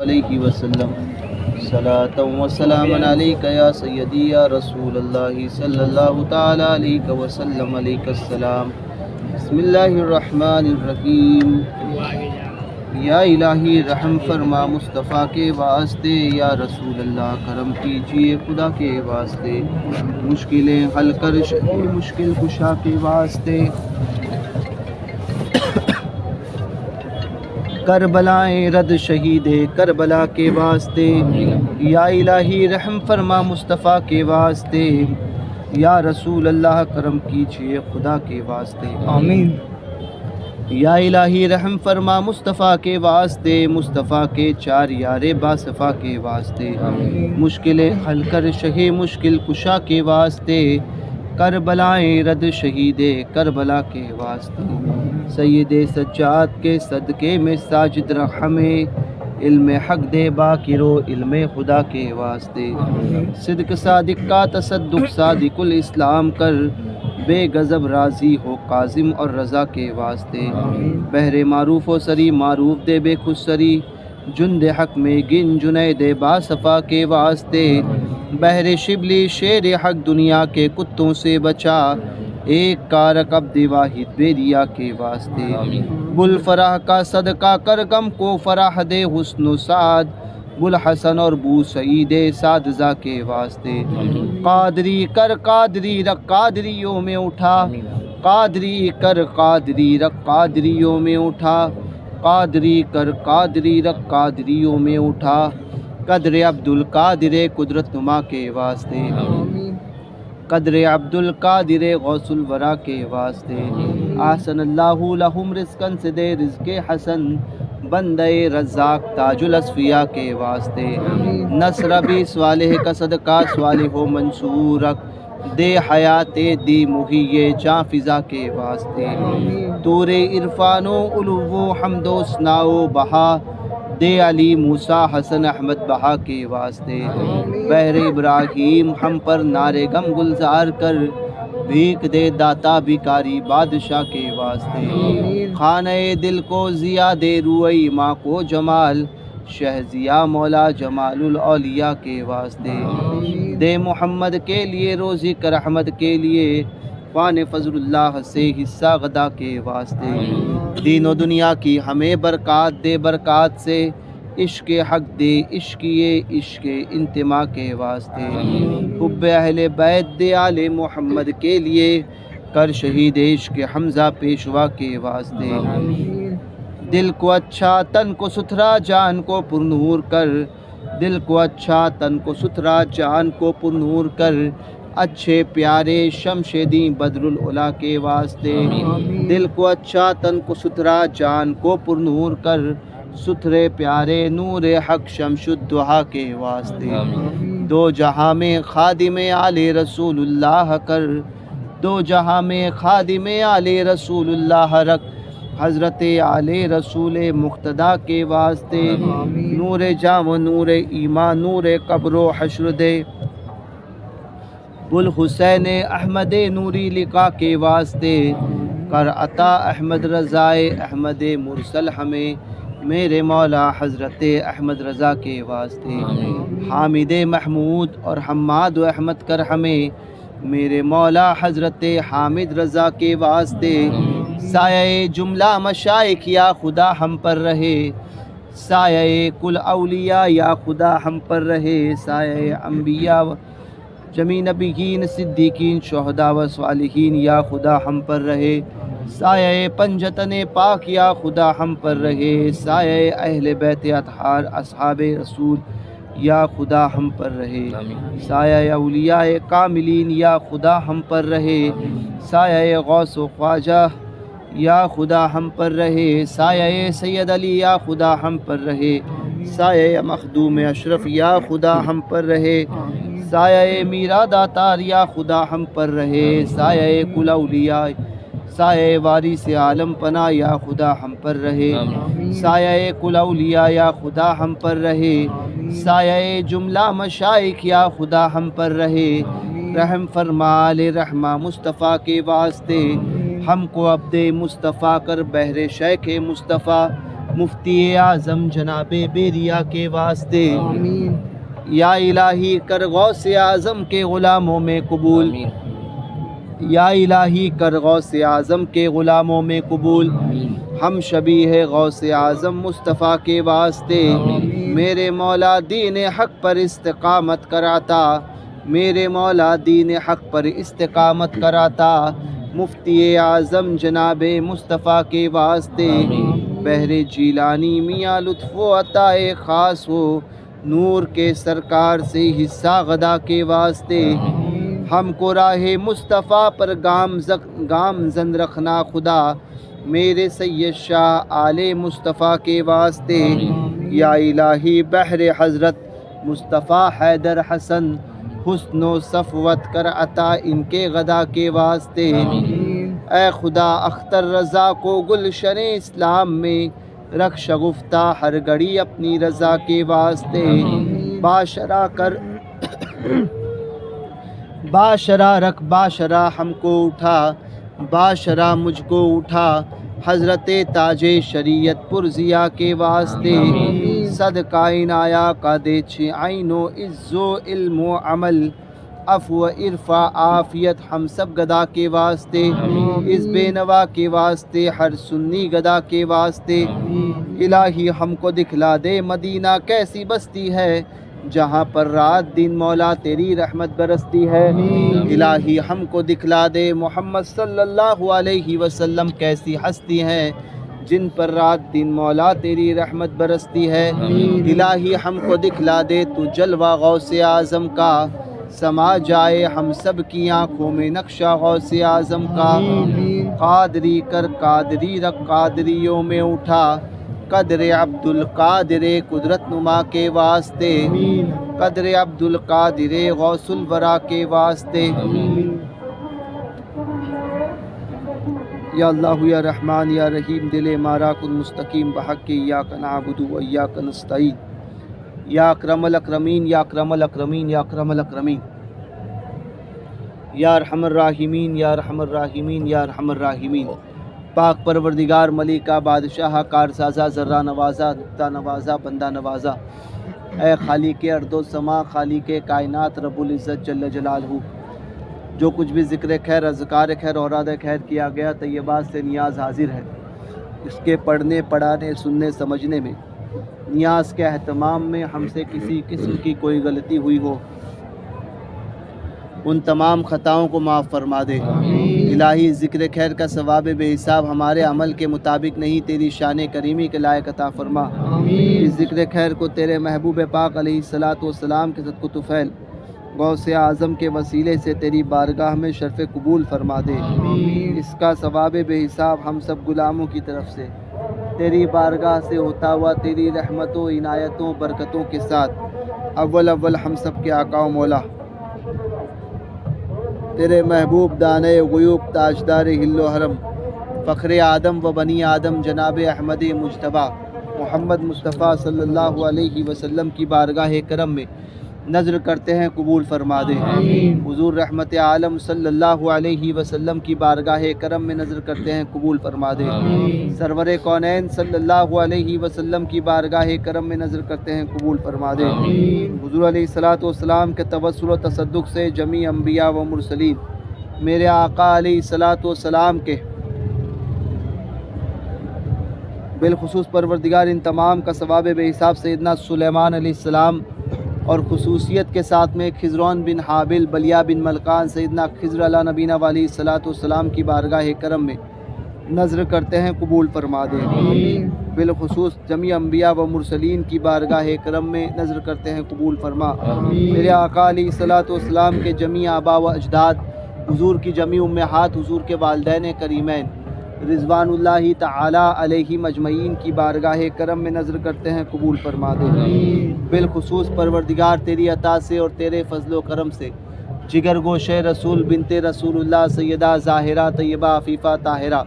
علیہ وسلم صلاۃ و سلام علیک یا سیدی یا رسول اللہ صلی اللہ تعالی علیہ وسلم علیک السلام۔ بسم اللہ الرحمن الرحیم۔ یا الہی رحم فرما مصطفیٰ کے واسطے، یا رسول اللہ کرم کیجیے خدا کے واسطے، مشکلیں حل کر مشکل کشا کے واسطے، کربلائیں رد شہید کربلا کے واسطے، یا الہی رحم فرما مصطفیٰ کے واسطے، یا رسول اللہ کرم کیجیے خدا کے واسطے، آمین۔ یا الہی رحم فرما مصطفیٰ کے واسطے، مصطفیٰ کے چار یار باصفا کے واسطے، مشکلیں حل کر شہ مشکل کشا کے واسطے، کربلائیں رد شہید کربلا کے واسطے، سید سجاد کے صدقے میں ساجد رکھ ہمیں، علم حق دے باقرو علم خدا کے واسطے، صدق صادق کا تصدق صادق الاسلام کر، بے غضب راضی ہو قاسم اور رضا کے واسطے، بہر معروف و سری معروف دے بے خود سری، جند حق میں گن جنید باصفا کے واسطے، بہر شبلی شیر حق دنیا کے کتوں سے بچا، ایک کارک عبد واحد بیریا کے واسطے، بل فرح کا صدقہ کر غم کو فرح دے حسن و سعد، بل حسن اور بو سعید سادزہ کے واسطے، قادری کر قادری رکھ قادریوں میں اٹھا، قادری کر قادری رکھ قادریوں میں اٹھا، قادری کر قادری رکھ قادریوں میں اٹھا، قدر عبد القادر قدرت نما کے واسطے، قدر عبد القادر غوث الورا کے واسطے، احسن اللہ لہم رزقاً سے دے رزق حسن، بندے رزاق تاج الاصفیاء کے واسطے، نصر بھی صالح کا صدقہ صالح و منصور رکھ، دے حیات دی محیِ جاں فضا کے واسطے، طور عرفان و علو و حمد و ثنا و بہا، دے علی موسیٰ حسن احمد بہا کے واسطے، بحر ابراہیم ہم پر نعرے غم گلزار کر، بھیک دے داتا بھکاری بادشاہ کے واسطے، خانہ دل کو ضیا دے روئی ماں کو جمال، شہزیا مولا جمال الاولیاء کے واسطے، دے محمد کے لیے روزی کر احمد کے لیے، خوان فضل اللہ سے حصہ غدا کے واسطے، دین و دنیا کی ہمیں برکات دے برکات سے، عشق حق دے عشقیے عشق انتما کے واسطے، حب اہل بیت دے آل محمد کے لیے، کر شہید عشق حمزہ پیشوا کے واسطے، دل کو اچھا تن کو ستھرا جان کو پرنور کر، دل کو اچھا تن کو ستھرا جان کو پرنور کر، اچھے پیارے شمشیدیں بدر العلا کے واسطے، دل کو اچھا تن کو ستھرا جان کو پرنور کر، ستھرے پیارے نور حق شمش الدحا کے واسطے، دو جہاں میں خادم آل رسول اللہ کر، دو جہاں میں خادم آل رسول اللہ رکھ، حضرت آل رسول مقتدیٰ کے واسطے، نور جاں و نور ایمان نور قبر و حشر دے، بل حسین احمد نوری لقا کے واسطے، کر عطا احمد رضائے احمد مرسل ہمیں، میرے مولا حضرت احمد رضا کے واسطے، حامد محمود اور حماد و احمد کر ہمیں، میرے مولا حضرت حامد رضا کے واسطے، سایہ جملہ مشائخ یا خدا ہم پر رہے، سایہ کل اولیاء یا خدا ہم پر رہے، سایہ انبیاء جمی نبیین صدیقین شہداء و صالحین یا خدا ہم پر رہے، سایہ پنجتن پاک یا خدا ہم پر رہے، سایہ اہل بیت اطہار اصحاب رسول یا خدا ہم پر رہے، سایہ اولیاء کاملین یا خدا ہم پر رہے، سایہ غوث و خواجہ یا خدا ہم پر رہے، سایہ سید علی یا خدا ہم پر رہے، سایہ مخدوم اشرف یا خدا ہم پر رہے، سایہ میرا داتار یا خدا ہم پر رہے، سایہ کل اولیاء سایہ وارث عالم پناہ یا خدا ہم پر رہے، سایہ کل اولیاء یا خدا ہم پر رہے، سایہ جملہ مشائخ یا خدا ہم پر رہے، رحم فرما آل رحمہ مصطفیٰ کے واسطے، ہم کو عبد مصطفیٰ کر بہر شیخ مصطفیٰ، مفتی اعظم جناب بیریا کے واسطے یا الہی کر غوث اعظم کے غلاموں میں قبول، یا الہی کر غوث اعظم کے غلاموں میں قبول، ہم شبیہ غوث اعظم مصطفیٰ کے واسطے میرے مولا دین حق پر استقامت کراتا، میرے مولا دین حق پر استقامت کراتا، مفتی اعظم جناب مصطفیٰ کے واسطے بحر جیلانی میاں لطف و عطائے خاص ہو، نور کے سرکار سے حصہ غدا کے واسطے ہم کو راہ مصطفیٰ پر گامزن رکھنا خدا، میرے سید شاہ آل مصطفیٰ کے واسطے یا الہی بحر حضرت مصطفیٰ حیدر حسن حسن و صفوت کر عطا ان کے غدا کے واسطے، اے خدا اختر رضا کو گلشن اسلام میں رکھ شگفتہ ہر گھڑی اپنی رضا کے واسطے، باشرا کر باشرا رکھ باشرا ہم کو اٹھا، باشرا مجھ کو اٹھا حضرت تاج شریعت پرزیا کے واسطے، صدقہ عنایا کا دے چھ عین و عز و علم و عمل، عفو عرفا عافیت ہم سب گدا کے واسطے، اس بے نوا کے واسطے ہر سنی گدا کے واسطے، الہی ہم کو دکھلا دے مدینہ کیسی بستی ہے جہاں پر رات دن مولا تیری رحمت برستی ہے، الہی ہم کو دکھلا دے محمد صلی اللہ علیہ وسلم کیسی ہستی ہے جن پر رات دن مولا تیری رحمت برستی ہے، الہی ہم کو دکھلا دے تو جلوہ غوث اعظم کا، سما جائے ہم سب کی آنکھوں میں نقشہ غوث اعظم کا، قادری کر قادری رکھ قادریوں میں اٹھا، قدر عبد القادر قدرت نما کے واسطے، قدر عبد القادر غوث الورا کے واسطے، یا اللہ یا رحمان یا رحیم دل مارا کن مستقیم بحق ایاک نعبد و ایاک نستعین، یا اکرم الاکرمین یا اکرم الاکرمین یا اکرم الاکرمین، یا ارحم الراحمین یا ارحم الراحمین یا ارحم الراحمین، پاک پروردگار ملکہ بادشاہ کارسازہ ذرہ نوازہ نقطہ نوازہ بندہ نوازہ، اے خالق ارض و سما خالق کائنات رب العزت جل جلالہ، جو کچھ بھی ذکر خیر اذکار خیر اوراد خیر کیا گیا طیبات سے نیاز حاضر ہے، اس کے پڑھنے پڑھانے سننے سمجھنے میں نیاز کے اہتمام میں ہم سے کسی قسم کی کوئی غلطی ہوئی ہو ان تمام خطاؤں کو معاف فرما دے، الہی ذکر خیر کا ثواب بے حساب ہمارے عمل کے مطابق نہیں تیری شان کریمی کے لائق عطا فرما، اس ذکر خیر کو تیرے محبوب پاک علیہ الصلاۃ والسلام کے صدق و طفیل غوث اعظم کے وسیلے سے تیری بارگاہ میں شرف قبول فرما دے، اس کا ثواب بے حساب ہم سب غلاموں کی طرف سے تیری بارگاہ سے ہوتا ہوا تیری رحمتوں عنایتوں برکتوں کے ساتھ اول ہم سب کے آقا و مولا تیرے محبوب دانے غیوب تاجدار ہل و حرم فخر آدم و بنی آدم جناب احمد مجتبیٰ محمد مصطفیٰ صلی اللہ علیہ وسلم کی بارگاہ کرم میں نظر کرتے ہیں قبول فرما دے، حضور رحمت عالم صلی اللہ علیہ وسلم کی بارگاہ کرم میں نظر کرتے ہیں قبول فرما دے، سرور کونین صلی اللہ علیہ وسلم کی بارگاہ کرم میں نظر کرتے ہیں قبول فرما دے، حضور علیہ الصلاۃ والسلام کے توسل و تصدق سے جمیع انبیاء و مرسلین میرے آقا علیہ الصلاۃ والسلام کے بالخصوص پروردگار ان تمام کا ثواب بے حساب سیدنا سلیمان علیہ السلام اور خصوصیت کے ساتھ میں خضرون بن حابل بلیا بن ملکان سیدنا خضر علیہ نبینا علیہ الصلاۃ والسلام کی بارگاہ کرم میں نظر کرتے ہیں قبول فرما دے، بالخصوص جمیع انبیاء و مرسلین کی بارگاہ کرم میں نظر کرتے ہیں قبول فرما، میرے آقا علیہ الصلاۃ والسلام کے جمیع آبا و اجداد حضور کی جمیع امہات حضور کے والدین کریمین رضوان اللہ تعالی علیہ مجمعین کی بارگاہ کرم میں نظر کرتے ہیں قبول فرما دے، بالخصوص پروردگار تیری عطا سے اور تیرے فضل و کرم سے جگر گوشے رسول بنت رسول اللہ سیدہ ظاہرہ طیبہ عفیفہ طاہرہ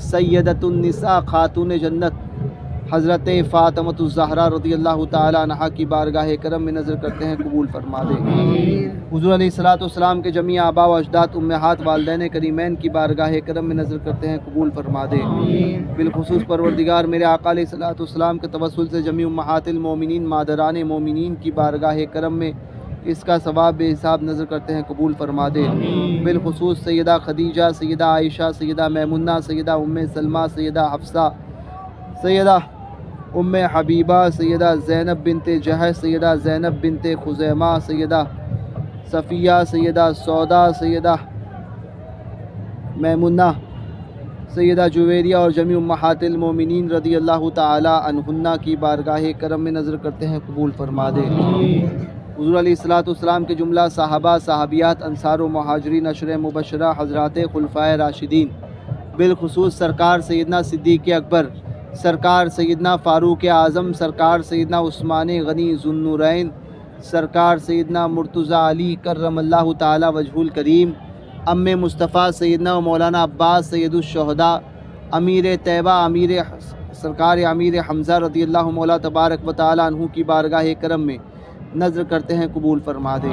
سیدۃ النساء خاتون جنت حضرت فاطمۃ الزہرا رضی اللہ تعالی عنہا کی بارگاہ کرم میں نظر کرتے ہیں قبول فرما دے۔ حضور علیہ الصلوۃ والسلام کے جمیع آباء و اجداد امہات والدین کریمین کی بارگاہ کرم میں نظر کرتے ہیں قبول فرما دے۔ بالخصوص پروردگار میرے آقا علیہ الصلوۃ والسلام کے توسل سے جمیع امہات المومنین مادران مومنین کی بارگاہ کرم میں اس کا ثواب بے حساب نظر کرتے ہیں قبول فرما دے۔ بالخصوص سیدہ خدیجہ، سیدہ عائشہ، سیدہ میمونہ، سیدہ ام سلمہ، سیدہ حفصہ، سیدہ ام حبیبہ، سیدہ زینب بنت جہش، سیدہ زینب بنت خزیمہ، سیدہ صفیہ، سیدہ سودا، سیدہ میمونہ، سیدہ جویریہ اور جمیع امہات المومنین رضی اللہ تعالی عنہن کی بارگاہ کرم میں نظر کرتے ہیں قبول فرما دے۔ حضور علیہ الصلوۃ والسلام کے جملہ صحابہ، صحابیات، انصار و مہاجرین، عشرہ مبشرہ، حضرات خلفائے راشدین، بالخصوص سرکار سیدنا صدیق اکبر، سرکار سیدنا فاروق اعظم، سرکار سیدنا عثمان غنی ذو النورین، سرکار سیدنا مرتضیٰ علی کرم اللہ تعالی وجہ الکریم، ام مصطفیٰ سیدنا و مولانا عباس سید الشہداء، امیر طیبہ، سرکار امیر حمزہ رضی اللہ مولا تبارک و تعالی عنہ کی بارگاہ کرم میں نظر کرتے ہیں قبول فرما دے۔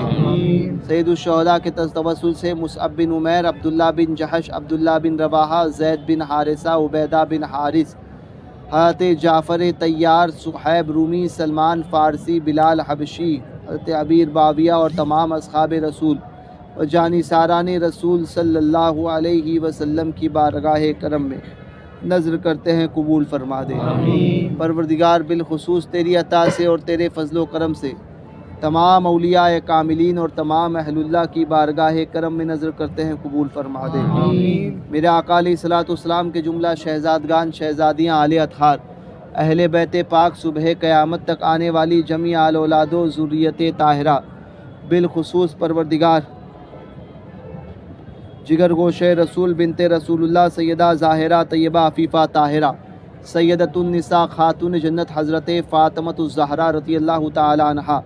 سید الشہداء کے توسل سے مصعب بن عمیر، عبداللہ بن جہش، عبداللہ بن رواحہ، زید بن حارثہ، عبیدہ بن حارث، حضرت جعفر طیار، صہیب رومی، سلمان فارسی، بلال حبشی، حضرت عبیر باویہ اور تمام اصحاب رسول و جانثاران رسول صلی اللہ علیہ وسلم کی بارگاہ کرم میں نظر کرتے ہیں قبول فرما دے۔ پروردگار بالخصوص تیری عطا سے اور تیرے فضل و کرم سے تمام اولیاء کاملین اور تمام اہل اللہ کی بارگاہ کرم میں نظر کرتے ہیں قبول فرما دے۔ میرے آقا علیہ الصلوۃ والسلام کے جملہ شہزادگان، شہزادیاں، آل اطہار، اہل بیت پاک، صبح قیامت تک آنے والی جمیع آل اولاد و ذریت طاہرہ، بالخصوص پروردگار جگر گوشے رسول بنت رسول اللہ سیدہ ظاہرہ طیبہ عفیفہ طاہرہ سیدۃ النساء خاتون جنت حضرت فاطمۃ الزہرا رضی اللہ تعالی عنہا،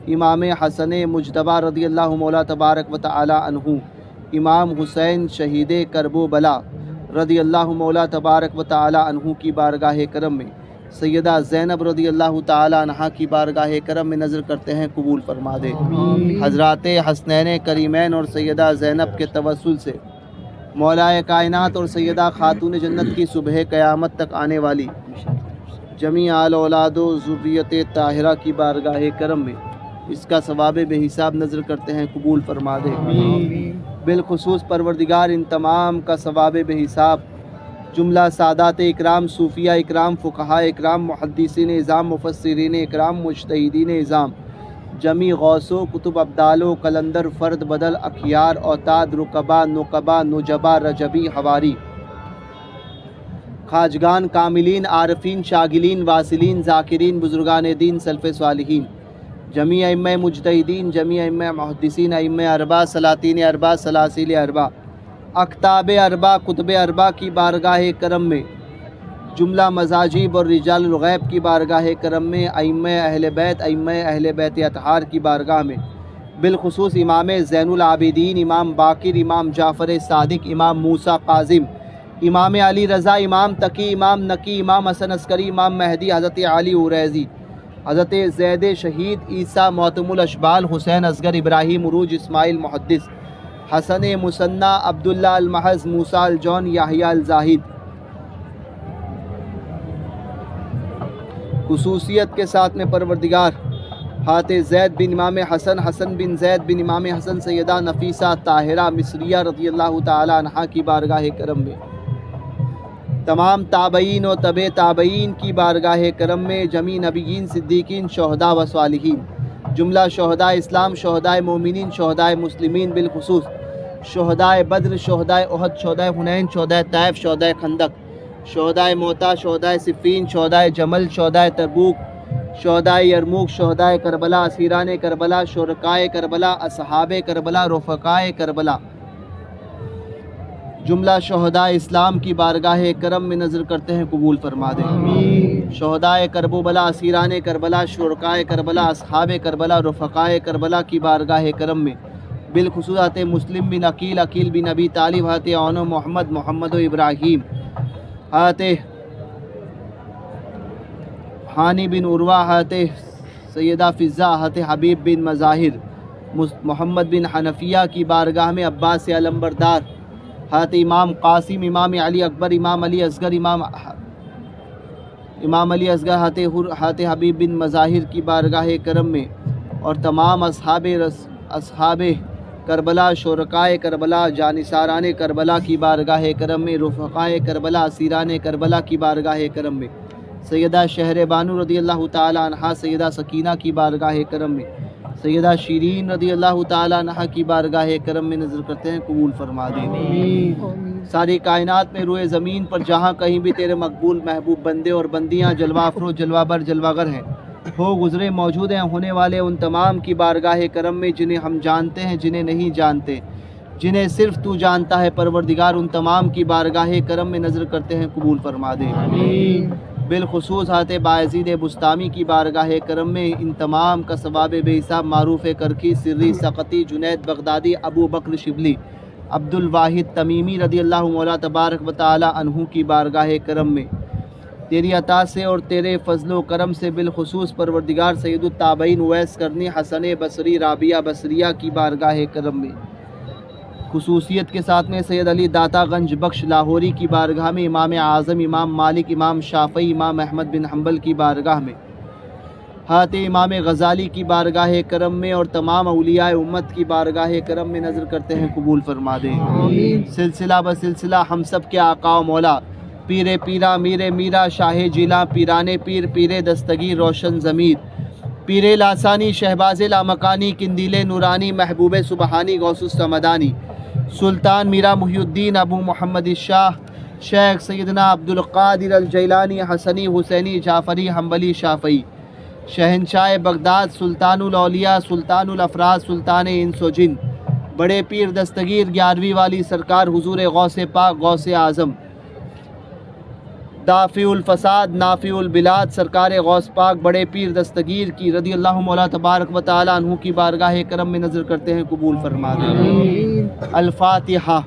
امام حسن مجتبیٰ رضی اللہ مولا تبارک و تعالی عنہ، امام حسین شہید کرب و بلا رضی اللہ مولا تبارک و تعالی عنہ کی بارگاہ کرم میں سیدہ زینب رضی اللہ تعالی عنہا کی بارگاہ کرم میں نظر کرتے ہیں قبول فرما دے۔ حضرات حسنین کریمین اور سیدہ زینب کے توسل سے مولا کائنات اور سیدہ خاتون جنت کی صبح قیامت تک آنے والی جمیع آل اولاد و ذریت طاہرہ کی بارگاہ کرم میں اس کا ثواب بے حساب نظر کرتے ہیں قبول فرما دے۔ بالخصوص پروردگار ان تمام کا ثواب بے حساب جملہ سادات اکرام، صوفیہ اکرام، فقہاء اکرام، محدثین اعظام، مفسرین اکرام، مجتہدین اعظام، جمیع غوث و کتب ابدال و قلندر، فرد بدل، اخیار، اوتاد، رقبا، نقبا، نجبا، رجبی، حواری، خواجگان، کاملین، عارفین، شاگلین، واصلین، ذاکرین، بزرگان دین، سلف صالحین، جمیع ائمہ مجتہدین، جمیع ائمہ محدثین، ائمہ اربعہ، سلاطین اربعہ، سلاسل اربعہ، اکتاب اربعہ، کتب اربعہ کی بارگاہ کرم میں جملہ مزاجیب اور رجال الغیب کی بارگاہ کرم میں ائمہ اہل بیت اطہار کی بارگاہ میں بالخصوص امام زین العابدین، امام باقر، امام جعفر صادق، امام موسیٰ کاظم، امام علی رضا، امام تقی، امام نقی، امام حسن عسکری، امام مہدی، حضرت علی اوریزی، حضرت زید شہید، عیسیٰ معتم الاشبال، حسین اصغر، ابراہیم عروج، اسماعیل محدث، حسن مثنیٰ، عبداللہ المحض، موسیٰ الجون، یحییٰ الزاہد، خصوصیت کے ساتھ میں پروردگار حضرت زید بن امام حسن، حسن بن زید بن امام حسن، سیدہ نفیسہ طاہرہ مصریہ رضی اللہ تعالی عنہا کی بارگاہ کرم میں تمام تابعین و تبع تابعین کی بارگاہ کرم میں جمیع نبیین، صدیقین، شہداء و صالحین، جملہ شہداء اسلام، شہداء مومنین، شہداء مسلمین، بالخصوص شہداء بدر، شہداء احد، شہداء حنین، شہداء طائف، شہداء خندق، شہداء موتا، شہداء صفین، شہداء جمل، شہداء تبوک، شہداء یرموک، شہداء کربلا، اسیران کربلا، شرکائے کربلا، اصحاب کربلا، رفقائے کربلا، جملہ شہداء اسلام کی بارگاہ کرم میں نظر کرتے ہیں قبول فرما دے۔ شہداء کرب و بلا، اسیران کربلا، شرکائے کربلا، اصحاب کربلا، رفقائے کربلا کی بارگاہ کرم میں بالخصوص حضرت مسلم بن عقیل، عقیل بن ابی طالب، حضرت عون و محمد، محمد و ابراہیم، حضرت ہانی بن عروہ حضرت سیدہ فضہ حضرت حبیب بن مظاہر محمد بن حنفیہ کی بارگاہ میں عباس علمبردار حضرت امام قاسم امام علی اکبر امام علی اصغر امام علی اصغر حضرت حبیب بن مظاہر کی بارگاہ کرم میں اور تمام اصحاب کربلا شرکائے کربلا جانثاران کربلا کی بارگاہ کرم میں رفقائے کربلا اسیران کربلا کی بارگاہ کرم میں سیدہ شہر بانو رضی اللہ تعالی عنہا سیدہ سکینہ کی بارگاہ کرم میں سیدہ شیرین رضی اللہ تعالی عنہا کی بارگاہ کرم میں نظر کرتے ہیں قبول فرما دے۔ ساری کائنات میں روئے زمین پر جہاں کہیں بھی تیرے مقبول محبوب بندے اور بندیاں جلوہ افروز جلوہ بر جلوہ گر ہیں، ہو گزرے موجود ہیں ہونے والے، ان تمام کی بارگاہ کرم میں جنہیں ہم جانتے ہیں جنہیں نہیں جانتے، جنہیں صرف تو جانتا ہے پروردگار، ان تمام کی بارگاہ کرم میں نظر کرتے ہیں قبول فرما دے۔ بالخصوص حضرت بایزید بستامی کی بارگاہ کرم میں ان تمام کا ثواب بے حساب معروف کرکی سری سقطی جنید بغدادی ابو بکر شبلی عبد الواحد تمیمی رضی اللہ مولا تبارک و تعالی عنہ کی بارگاہ کرم میں تیری عطا سے اور تیرے فضل و کرم سے بالخصوص پروردگار سید التابعین اویس کرنی حسن بصری رابعہ بصریہ کی بارگاہ کرم میں خصوصیت کے ساتھ میں سید علی داتا گنج بخش لاہوری کی بارگاہ میں امام اعظم امام مالک امام شافعی امام احمد بن حنبل کی بارگاہ میں حضرت امام غزالی کی بارگاہ کرم میں اور تمام اولیاء امت کی بارگاہ کرم میں نظر کرتے ہیں قبول فرما دے۔ سلسلہ بسلسلہ ہم سب کے آقا و مولا پیر پیرا میر میرا شاہ جیلاں پیرانے پیر پیر دستگیر روشن ضمیر پیر لاسانی شہباز لامکانی قندیل نورانی محبوب سبحانی غوث السمدانی سلطان میرا محی الدین ابو محمد الشاہ شیخ سیدنا عبدالقادر الجیلانی حسنی حسینی جعفری حنبلی شافعی شہنشاہ بغداد سلطان الاولیاء سلطان الافراد سلطان انس و جن بڑے پیر دستگیر 11ویں والی سرکار حضور غوث پاک غوث اعظم دافع الفساد نافع البلاد سرکار غوث پاک بڑے پیر دستگیر کی رضی اللہ مولا تبارک و تعالی عنہ کی بارگاہ کرم میں نظر کرتے ہیں قبول فرما دے۔ الفاتحہ۔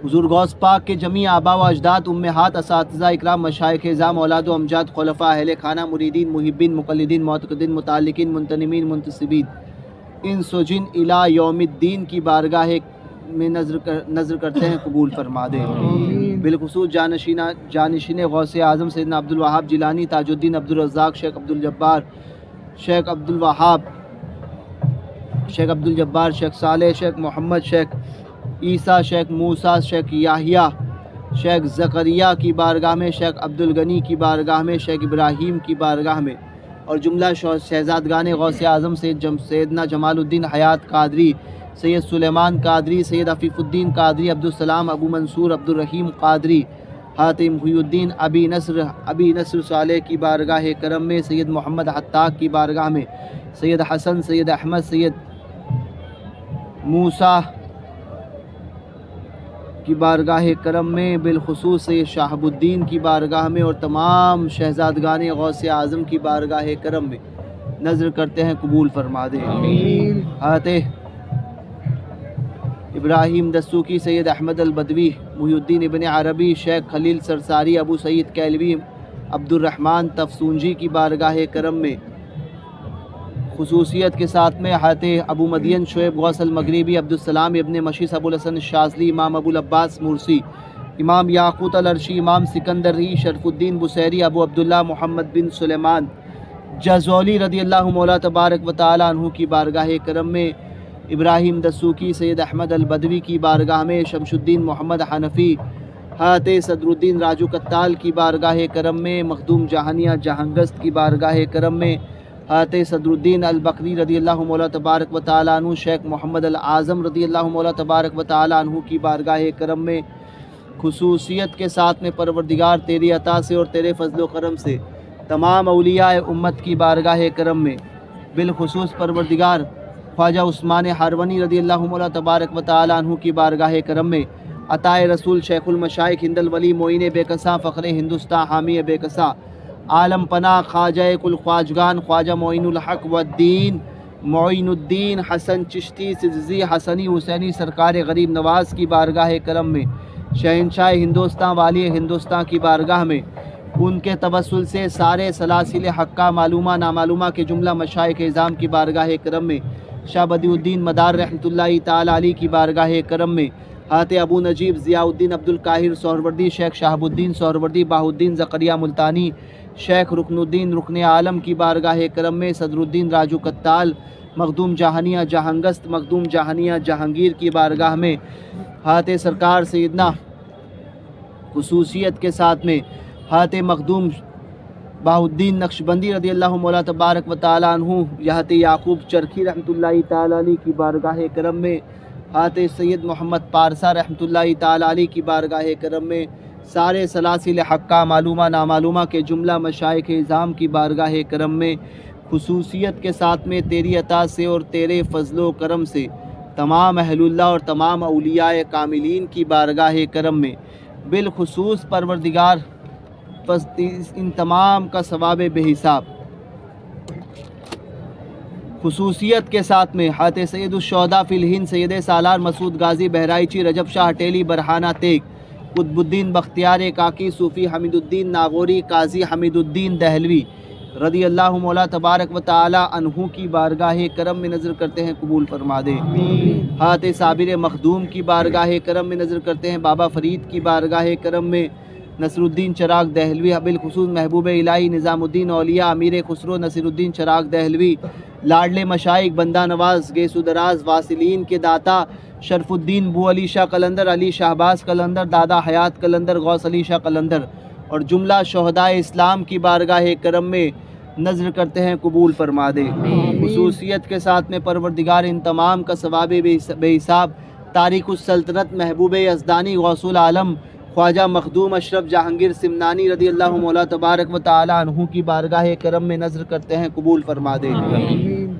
حضور غوث پاک کے جمیع آبا و اجداد امہات اساتذہ اکرام مشائخ اعظام اولاد و امجاد خلفاء اہل خانہ مریدین محبین مقلدین معتقدین متعلقین منتظمین منتسبین انس و جن الی یوم الدین کی بارگاہ میں نظر کرتے ہیں قبول فرما دے۔ بالخصوص جانشین غوث اعظم سیدنا عبدالوہاب جیلانی تاج الدین عبدالرزاق شیخ عبدالجبار شیخ عبدالوہاب شیخ عبدالجبار شیخ صالح شیخ محمد شیخ عیسیٰ شیخ موسیٰ شیخ یحییٰ شیخ زکریا کی بارگاہ میں شیخ عبدالغنی کی بارگاہ میں شیخ ابراہیم کی بارگاہ میں اور جملہ شہزادگان غوث اعظم سیدنا جمال الدین حیات قادری سید سلیمان قادری سید عفیف الدین قادری عبدالسلام ابو منصور عبدالرحیم قادری حضرت محی الدین ابی نصر صالح کی بارگاہ کرم میں سید محمد حتاق کی بارگاہ میں سید حسن سید احمد سید موسیٰ کی بارگاہ کرم میں بالخصوص سید شہاب الدین کی بارگاہ میں اور تمام شہزادگان غوث اعظم کی بارگاہ کرم میں نظر کرتے ہیں قبول فرما دے۔ حضرت ابراہیم دسوقی سید احمد البدوی محی الدین ابن عربی شیخ خلیل سرساری ابو سعید کیلوی عبدالرحمن تفسونجی کی بارگاہ کرم میں خصوصیت کے ساتھ میں حضرت ابو مدین شعیب غوث المغربی عبدالسلام ابن مشیس ابو الحسن الشاذلی امام ابو العباس مرسی امام یاقوت العرشی، امام سکندری، شرف الدین بصیری، ابو عبداللہ محمد بن سلیمان جزولی رضی اللہ مولا تبارک و تعالیٰ عنہ کی بارگاہ کرم میں، ابراہیم دسوقی، سید احمد البدوی کی بارگاہ میں، شمس الدین محمد حنفی، حضرت صدر الدین راجو کتال کی بارگاہ کرم میں، مخدوم جہانیہ جہانگست کی بارگاہ کرم میں، حضرت صدر الدین البکری رضی اللہ مولا تبارک و تعالیٰ عنہ، شیخ محمد العظم رضی اللہ مولا تبارک و تعالیٰ عنہ کی بارگاہ کرم میں، خصوصیت کے ساتھ میں پروردگار تیری عطا سے اور تیرے فضل و کرم سے تمام اولیاء امت کی بارگاہ کرم میں، بالخصوص پروردگار خواجہ عثمان ہارونی رضی اللہ مولا تبارک و تعالیٰ عنہ کی بارگاہ کرم میں، عطائے رسول شیخ المشائخ ہند الولی معین بے کساں فخر ہندوستان حامی بے کساں عالم پناہ خواجہ کل خواجگان خواجہ معین الحق والدین معین الدین حسن چشتی سجزی حسنی حسینی سرکار غریب نواز کی بارگاہ کرم میں، شہنشاہ ہندوستان والی ہندوستان کی بارگاہ میں، ان کے توسل سے سارے سلاسل حقہ معلومہ نامعلومہ کے جملہ مشائخ اعظام کی بارگاہ کرم میں، شاہ بدیع الدین مدار رحمۃ اللہ تعالی علیہ کی بارگاہ کرم میں، حضرت ابو نجیب ضیاء الدین عبد القاہر سہروردی، شیخ شہاب الدین سہروردی، باہ الدین زکریہ ملتانی، شیخ رکن الدین رکن عالم کی بارگاہ کرم میں، صدر الدین راجو کتال، مخدوم جہانیہ جہانگست، مخدوم جہانیہ جہانگیر کی بارگاہ میں، حضرت سرکار سیدنا خصوصیت کے ساتھ میں حضرت مخدوم باہ الدین نقشبندی رضی اللہ مولا تبارک و تعالیٰ عنہ، حضرت یعقوب چرخی رحمۃ اللہ تعالیٰ علیہ کی بارگاہ کرم میں، حضرت سید محمد پارسا رحمۃ اللہ تعالیٰ علیہ کی بارگاہ کرم میں، سارے سلاسل حقہ معلومہ نامعلومہ کے جملہ مشائخ اعظام کی بارگاہ کرم میں، خصوصیت کے ساتھ میں تیری عطا سے اور تیرے فضل و کرم سے تمام اہل اللہ اور تمام اولیاء کاملین کی بارگاہ کرم میں، بالخصوص پروردگار ان تمام کا ثواب بے حساب، خصوصیت کے ساتھ میں حضرت سید الشہداء فی الہند سید سالار مسعود غازی بہرائچی، رجب شاہ ہٹیلی، برہانہ تیگ، قطب الدین بختیار کاکی، صوفی حمید الدین ناغوری، قاضی حمید الدین دہلوی رضی اللہ مولا تبارک و تعالی عنہ کی بارگاہ کرم میں نظر کرتے ہیں، قبول فرما دے۔ حضرت صابر مخدوم کی بارگاہ کرم میں نظر کرتے ہیں، بابا فرید کی بارگاہ کرم میں، نصر الدین چراغ دہلوی، بالخصوص محبوب الہی نظام الدین اولیاء امیر خسرو نصیر الدین چراغ دہلوی، لاڈلے مشائخ بندہ نواز گیسو دراز واصلین کے داتا شرف الدین بو علی شاہ قلندر، علی شہباز قلندر، دادا حیات قلندر، غوث علی شاہ قلندر اور جملہ شہدائے اسلام کی بارگاہ کرم میں نظر کرتے ہیں، قبول فرما دے۔ خصوصیت کے ساتھ میں پروردگار ان تمام کا ثواب بے حساب تاریخ السلطنت محبوب یزدانی غوث العالم خواجہ مخدوم اشرف جہانگیر سمنانی رضی اللہ مولا تبارک و تعالیٰ عنہ کی بارگاہ کرم میں نظر کرتے ہیں، قبول فرما دے۔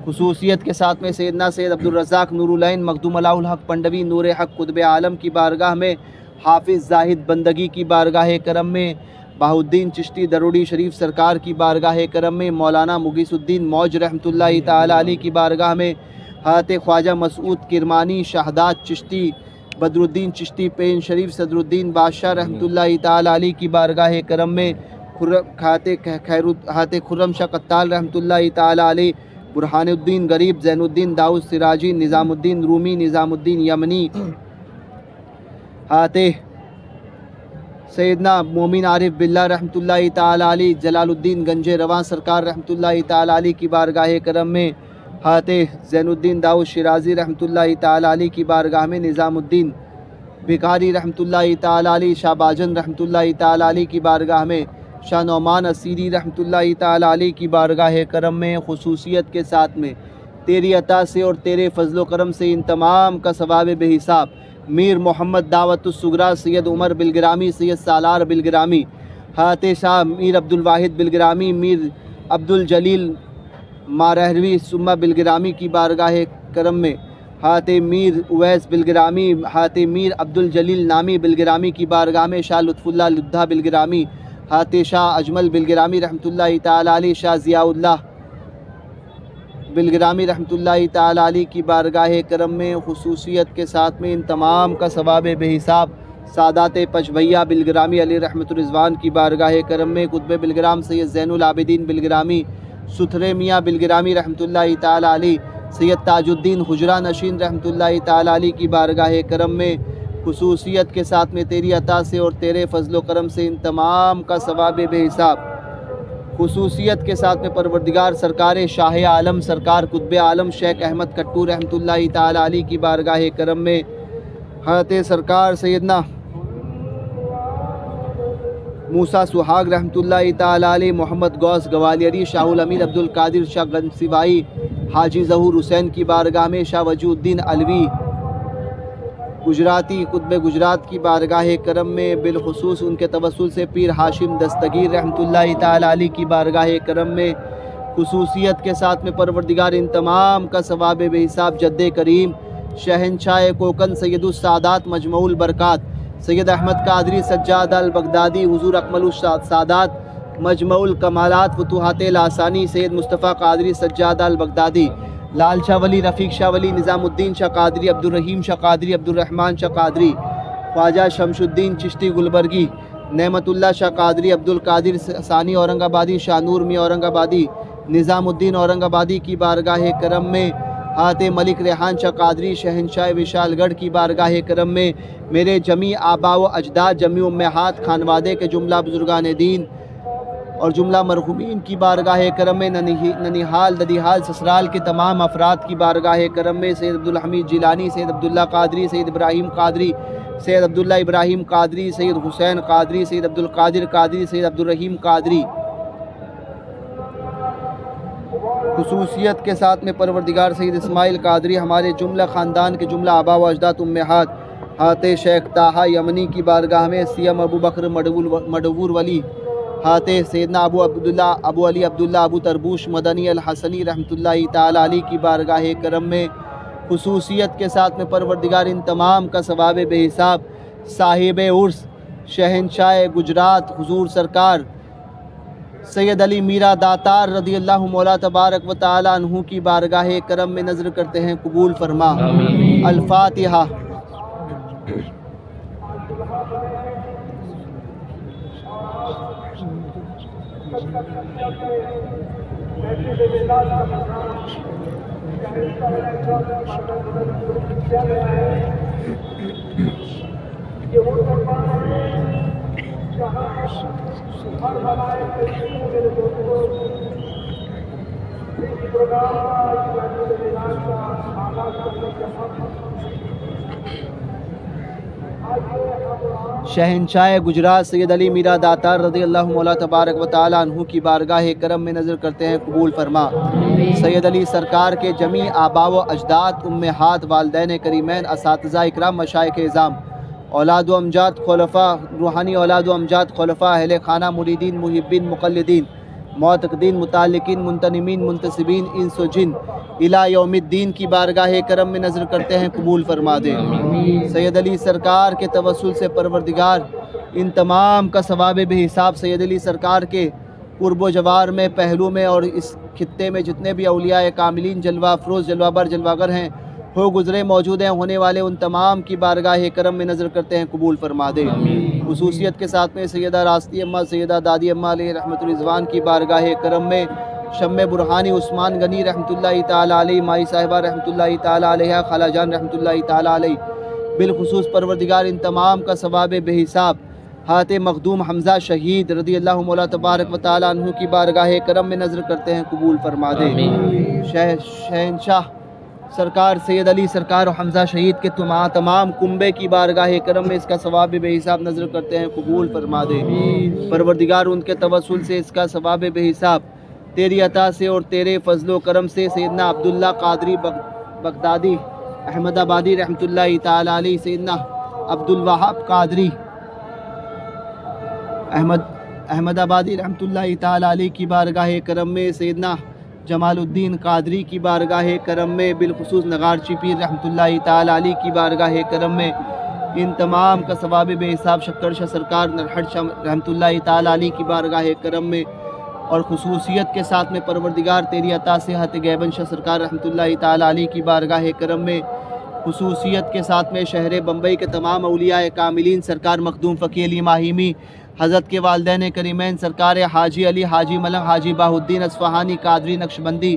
خصوصیت کے ساتھ میں سیدنا سید عبدالرزاق نور العین مخدوم علاء الحق پنڈوی نور حق قطب عالم کی بارگاہ میں، حافظ زاہد بندگی کی بارگاہ کرم میں، باہ الدین چشتی دروڑی شریف سرکار کی بارگاہ کرم میں، مولانا مغیث الدین موج رحمۃ اللہ تعالیٰ علیہ کی بارگاہ میں، حضرت خواجہ مسعود کرمانی حداد چشتی بدر الدین چشتی پین شریف صدر الدین بادشاہ رحمۃ اللہ تعالیٰ علیہ کی بارگاہ کرم میں، حضرت خرم شاہ قتال رحمۃ اللہ تعالیٰ علیہ، برہان الدین غریب، زین الدین داؤد سراجی، نظام الدین رومی، نظام الدین یمنی، حضرت سیدنا مومن عارف باللہ رحمۃ اللہ تعالیٰ علیہ، جلال الدین گنج رواں سرکار رحمۃ اللہ تعالیٰ علیہ کی بارگاہ کرم میں، حضرت زین الدین داؤد شیرازی رحمۃ اللہ تعالیٰ علیہ کی بارگاہ میں، نظام الدین بھکاری رحمۃ اللہ تعالیٰ علیہ، شاہ باجن رحمۃ اللہ تعالیٰ علیہ کی بارگاہ میں، شاہ نعمان اسیری رحمۃ اللہ تعالیٰ علیہ کی بارگاہ کرم میں، خصوصیت کے ساتھ میں تیری عطا سے اور تیرے فضل و کرم سے ان تمام کا ثواب بے حساب میر محمد دعوت الصغریٰ سید عمر بلگرامی، سید سالار بلگرامی، حضرت شاہ میر عبد الواحد بلگرامی، میر عبد الجلیل مارہروی سمہ بلگرامی کی بارگاہ کرم میں، حضرت میر اویس بلگرامی، حضرت میر عبد الجلیل نامی بلگرامی کی بارگاہ میں، شاہ لطف اللہ لدھا بلگرامی، حضرت شاہ اجمل بلگرامی رحمۃ اللہ تعالیٰ علیہ، شاہ ضیاء اللہ بلگرامی رحمۃ اللہ تعالیٰ علیہ کی بارگاہ کرم میں، خصوصیت کے ساتھ میں ان تمام کا ثواب بے حساب سادات پچبھیا بلگرامی علی رحمۃ الرضوان کی بارگاہ کرم میں، قطب بلگرام سید زین العابدین بلگرامی، ستھرے میاں بلگرامی رحمۃ اللہ تعالیٰ علیہ، سید تاج الدین حجرہ نشین رحمۃ اللہ تعالیٰ علیہ کی بارگاہ کرم میں، خصوصیت کے ساتھ میں تیری عطا سے اور تیرے فضل و کرم سے ان تمام کا ثواب بے حساب، خصوصیت کے ساتھ میں پروردگار سرکار شاہ عالم سرکار قطب عالم شیخ احمد کٹو رحمۃ اللہ تعالی علیہ کی بارگاہ کرم میں حضرت سرکار سیدنا موسیٰ سہاگ رحمۃ اللہ تعالی علیہ، محمد غوث گوالیری، شاہ الامیر عبد القادر شاہ گنسوائی، حاجی ظہور حسین کی بارگاہ میں شاہ وجود الدین علوی گجراتی قطب گجرات کی بارگاہ کرم میں، بالخصوص ان کے توسل سے پیر ہاشم دستگیر رحمۃ اللہ تعالی علیہ کی بارگاہ کرم میں خصوصیت کے ساتھ میں پروردگار ان تمام کا ثواب بے حساب جد کریم شہنشاہ کوکن سید السادات مجمع البرکات سید احمد قادری سجاد البغدادی، حضور اکمل السادات مجمع الکمالات فتوحات لاسانی سید مصطفیٰ قادری سجاد البغدادی، لال شاہ ولی، رفیق شاہ ولی، نظام الدین شاہ قادری، عبد الرحیم شاہ قادری، عبد الرحمن شاہ قادری، خواجہ شمش الدین چشتی گلبرگی، نعمت اللہ شاہ قادری، عبد القادر ثانی اورنگ آبادی، شاہ نور می اورنگ آبادی، نظام الدین اورنگ آبادی کی بارگاہ کرم میں حضرت ملک ریحان شاہ قادری شہنشاہ وشال گڑھ کی بارگاہ کرم میں میرے جمیع آبا و اجداد، جمیع امہات خانوادے کے جملہ بزرگان دین اور جملہ مرحومین کی بارگاہ کرم میں، ننیحال ددیحال سسرال کے تمام افراد کی بارگاہ کرم میں، سید عبدالحمید جیلانی، سید عبداللہ قادری، سید ابراہیم قادری، سید عبداللہ ابراہیم قادری، سید حسین قادری، سید عبدالقادر قادری، سید عبدالرحیم قادری، خصوصیت کے ساتھ میں پروردگار سید اسماعیل قادری، ہمارے جملہ خاندان کے جملہ آبا و اجداد امہات، حضرت شیخ طٰہٰ یمنی کی بارگاہ میں سیم ابو بکر مڈور ولی، حضرت سیدنا ابو عبداللہ ابو علی عبداللہ ابو تربوش مدنی الحسنی رحمۃ اللہ تعالی علیہ کی بارگاہ کرم میں خصوصیت کے ساتھ میں پروردگار ان تمام کا ثواب بے حساب صاحب عرس شہنشاہ گجرات حضور سرکار سید علی میرا داتار رضی اللہ مولا تبارک و تعالی عنہ کی بارگاہ کرم میں نظر کرتے ہیں، قبول فرما۔ الفاتحہ۔ شہنشاہ گجرات سید علی میرا داتار رضی اللہ مولا تبارک و تعالی عنہ کی بارگاہ کرم میں نظر کرتے ہیں، قبول فرما۔ سید علی سرکار کے جمیع آبا و اجداد، امہات، والدین کریمین، اساتذہ اکرام، مشائخ اعظام، اولاد و امجاد خلفاء، روحانی اولاد و امجاد خلفاء، اہل خانہ، مریدین، محبین، مقلدین، معتقدین، متعلقین، منتظمین، منتسبین، انس و جن الی یوم الدین کی بارگاہ کرم میں نظر کرتے ہیں، قبول فرما دے۔ سید علی سرکار کے توسل سے پروردگار ان تمام کا ثواب بے حساب سید علی سرکار کے قرب و جوار میں، پہلو میں اور اس خطے میں جتنے بھی اولیاء کاملین، جلوہ افروز، جلوہ بر، جلوہ گر ہیں، ہو گزرے، موجود ہیں، ہونے والے، ان تمام کی بارگاہ کرم میں نظر کرتے ہیں، قبول فرما دے۔ خصوصیت کے ساتھ میں سیدہ راستی اماں، سیدہ دادی اماں علیہ رحمۃ الرضوان کی بارگاہ کرم میں شمع برہانی عثمان غنی رحمۃ اللہ تعالی علیہ، مائی صاحبہ رحمۃ اللہ تعالی علیہ، خالہ جان رحمۃ اللہ تعالی علیہ، بالخصوص پروردگار ان تمام کا ثواب بے حساب حضرت مخدوم حمزہ شہید رضی اللہ مولا تبارک و تعالی عنہ کی بارگاہ کرم میں نظر کرتے ہیں، قبول فرما دے۔ شہنشاہ سرکار سید علی سرکار و حمزہ شہید کے تمام کنبے کی بارگاہ کرم میں اس کا ثواب بے حساب نظر کرتے ہیں، قبول فرما دے۔ پروردگار ان کے توسل سے اس کا ثواب بے حساب تیری عطا سے اور تیرے فضل و کرم سے سیدنا عبداللہ قادری بغدادی احمد آبادی رحمۃ اللہ تعالی علیہ، سیدنا عبد الوہاب قادری احمد آبادی رحمۃ اللہ تعالی علیہ کی بارگاہ کرم میں، سیدنا جمال الدین قادری کی بارگاہ کرم میں، بالخصوص نگارچی پیر رحمۃ اللہ تعالی علیہ کی بارگاہ کرم میں ان تمام کا ثواب بے حساب شکر شاہ سرکار نرہٹ شاہ رحمۃ اللہ تعالی علیہ کی بارگاہ کرم میں، اور خصوصیت کے ساتھ میں پروردگار تیری عطا سے حضرت گیبن شاہ سرکار رحمۃ اللہ تعالی علیہ کی بارگاہ کرم میں، خصوصیت کے ساتھ میں شہر بمبئی کے تمام اولیاء کاملین، سرکار مخدوم فقی علی ماہیمی، حضرت کے والدین کریمین، سرکار حاجی علی، حاجی ملنگ، حاجی باہ الدین اصفہانی قادری نقشبندی،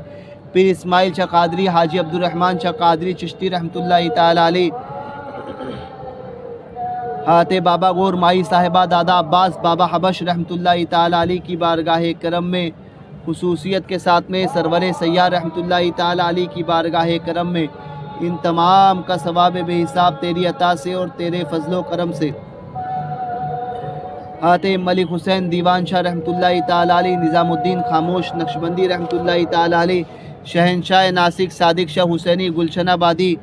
پیر اسماعیل شاہ قادری، حاجی عبد الرحمن شاہ قادری چشتی رحمۃ اللہ تعالی علیہ، حضرت بابا غور مائی صاحبہ دادا عباس بابا حبش رحمۃ اللہ تعالیٰ علیہ کی بارگاہ کرم میں خصوصیت کے ساتھ میں سرور سیاح رحمۃ اللہ تعالیٰ علیہ کی بارگاہ کرم میں ان تمام کا ثواب بے حساب تیری عطا سے اور تیرے فضل و کرم سے حضرت ملک حسین دیوان شاہ رحمۃ اللہ تعالیٰ علیہ، نظام الدین خاموش نقشبندی رحمۃ اللہ تعالیٰ علیہ، شہنشاہ ناسک صادق شاہ حسینی گلشن آبادی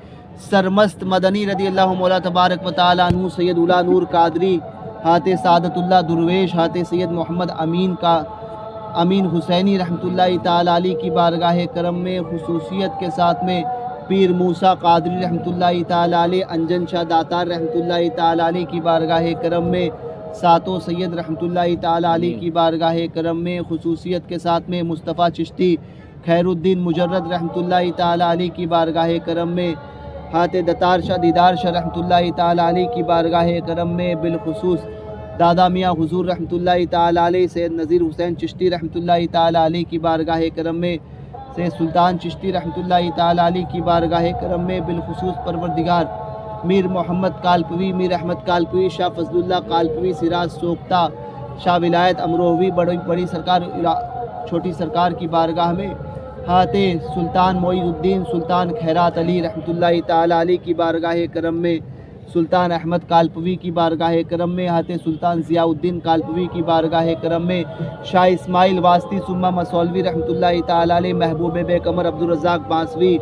سرمست مدنی رضی اللہ مولا تبارک و تعالیٰ عنہ، سید اولا نور قادری، حضرت سعادت اللہ درویش، حضرت سید محمد امین حسینی رحمۃ اللہ تعالیٰ علیہ کی بارگاہ کرم میں خصوصیت کے ساتھ میں پیر موسیٰ قادری رحمۃ اللہ تعالیٰ علیہ، انجن شاہ داتار رحمۃ اللہ تعالیٰ علیہ کی بارگاہ کرم میں ساتو سید رحمۃ اللہ تعالیٰ علیہ کی بارگاہ کرم میں خصوصیت کے ساتھ میں مصطفیٰ چشتی خیر الدین مجرد رحمۃ اللہ تعالیٰ علیہ کی بارگاہ کرم میں حضرت دتار شاہ دیدار شاہ رحمۃ اللہ تعالیٰ علیہ کی بارگاہ کرم میں بالخصوص دادا میاں حضور رحمۃ اللہ تعالیٰ علیہ، سید نذیر حسین چشتی رحمۃ اللہ تعالیٰ علیہ کی بارگاہ کرم میں سید سلطان چشتی رحمۃ اللہ تعالیٰ علیہ کی بارگاہ کرم میں بالخصوص پروردگار میر محمد کالپوی، میر احمد کالپوی، شاہ فضل اللہ کالپوی، سراج سوختہ، شاہ ولایت امروہوی، بڑی سرکار چھوٹی سرکار کی بارگاہ میں حضرت سلطان معید الدین سلطان خیرات علی رحمۃ اللہ تعالیٰ علیہ کی بارگاہ کرم میں سلطان احمد کالپوی کی بارگاہ کرم میں حضرت سلطان ضیاء الدین کالپوی کی بارگاہ کرم میں شاہ اسماعیل واسطی ثم مسولوی رحمۃ اللہ تعالیٰ علیہ، محبوب بے قمر عبدالرزاق بانسوی،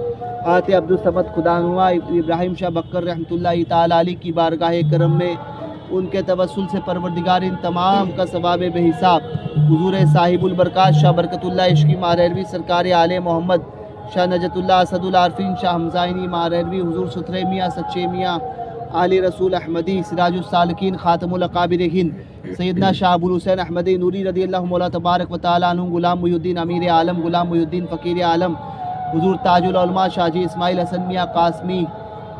حضرت عبدالصمد خدانوا، ابراہیم شاہ بکر رحمۃ اللہ تعالیٰ علیہ کی بارگاہ کرم میں ان کے توسل سے پروردگار ان تمام کا ثواب بے حساب حضور صاحب البرکات شاہ برکت اللہ عشقی ماہروی سرکار آل محمد شاہ نجت اللہ اسد العارفین شاہ حمزائنی ماہروی، حضور سترے میاں سچے میاں علی رسول احمدی سراج السالکین خاتم الاکابرین سیدنا شاہ ابو الحسین احمدی نوری رضی اللہ مولا تبارک و تعالیٰ عنہ، غلام محی الدین امیر عالم، غلام محی الدین فقیر عالم، حضور تاج العلماء شاہ جی اسماعیل حسن میاں قاسمی،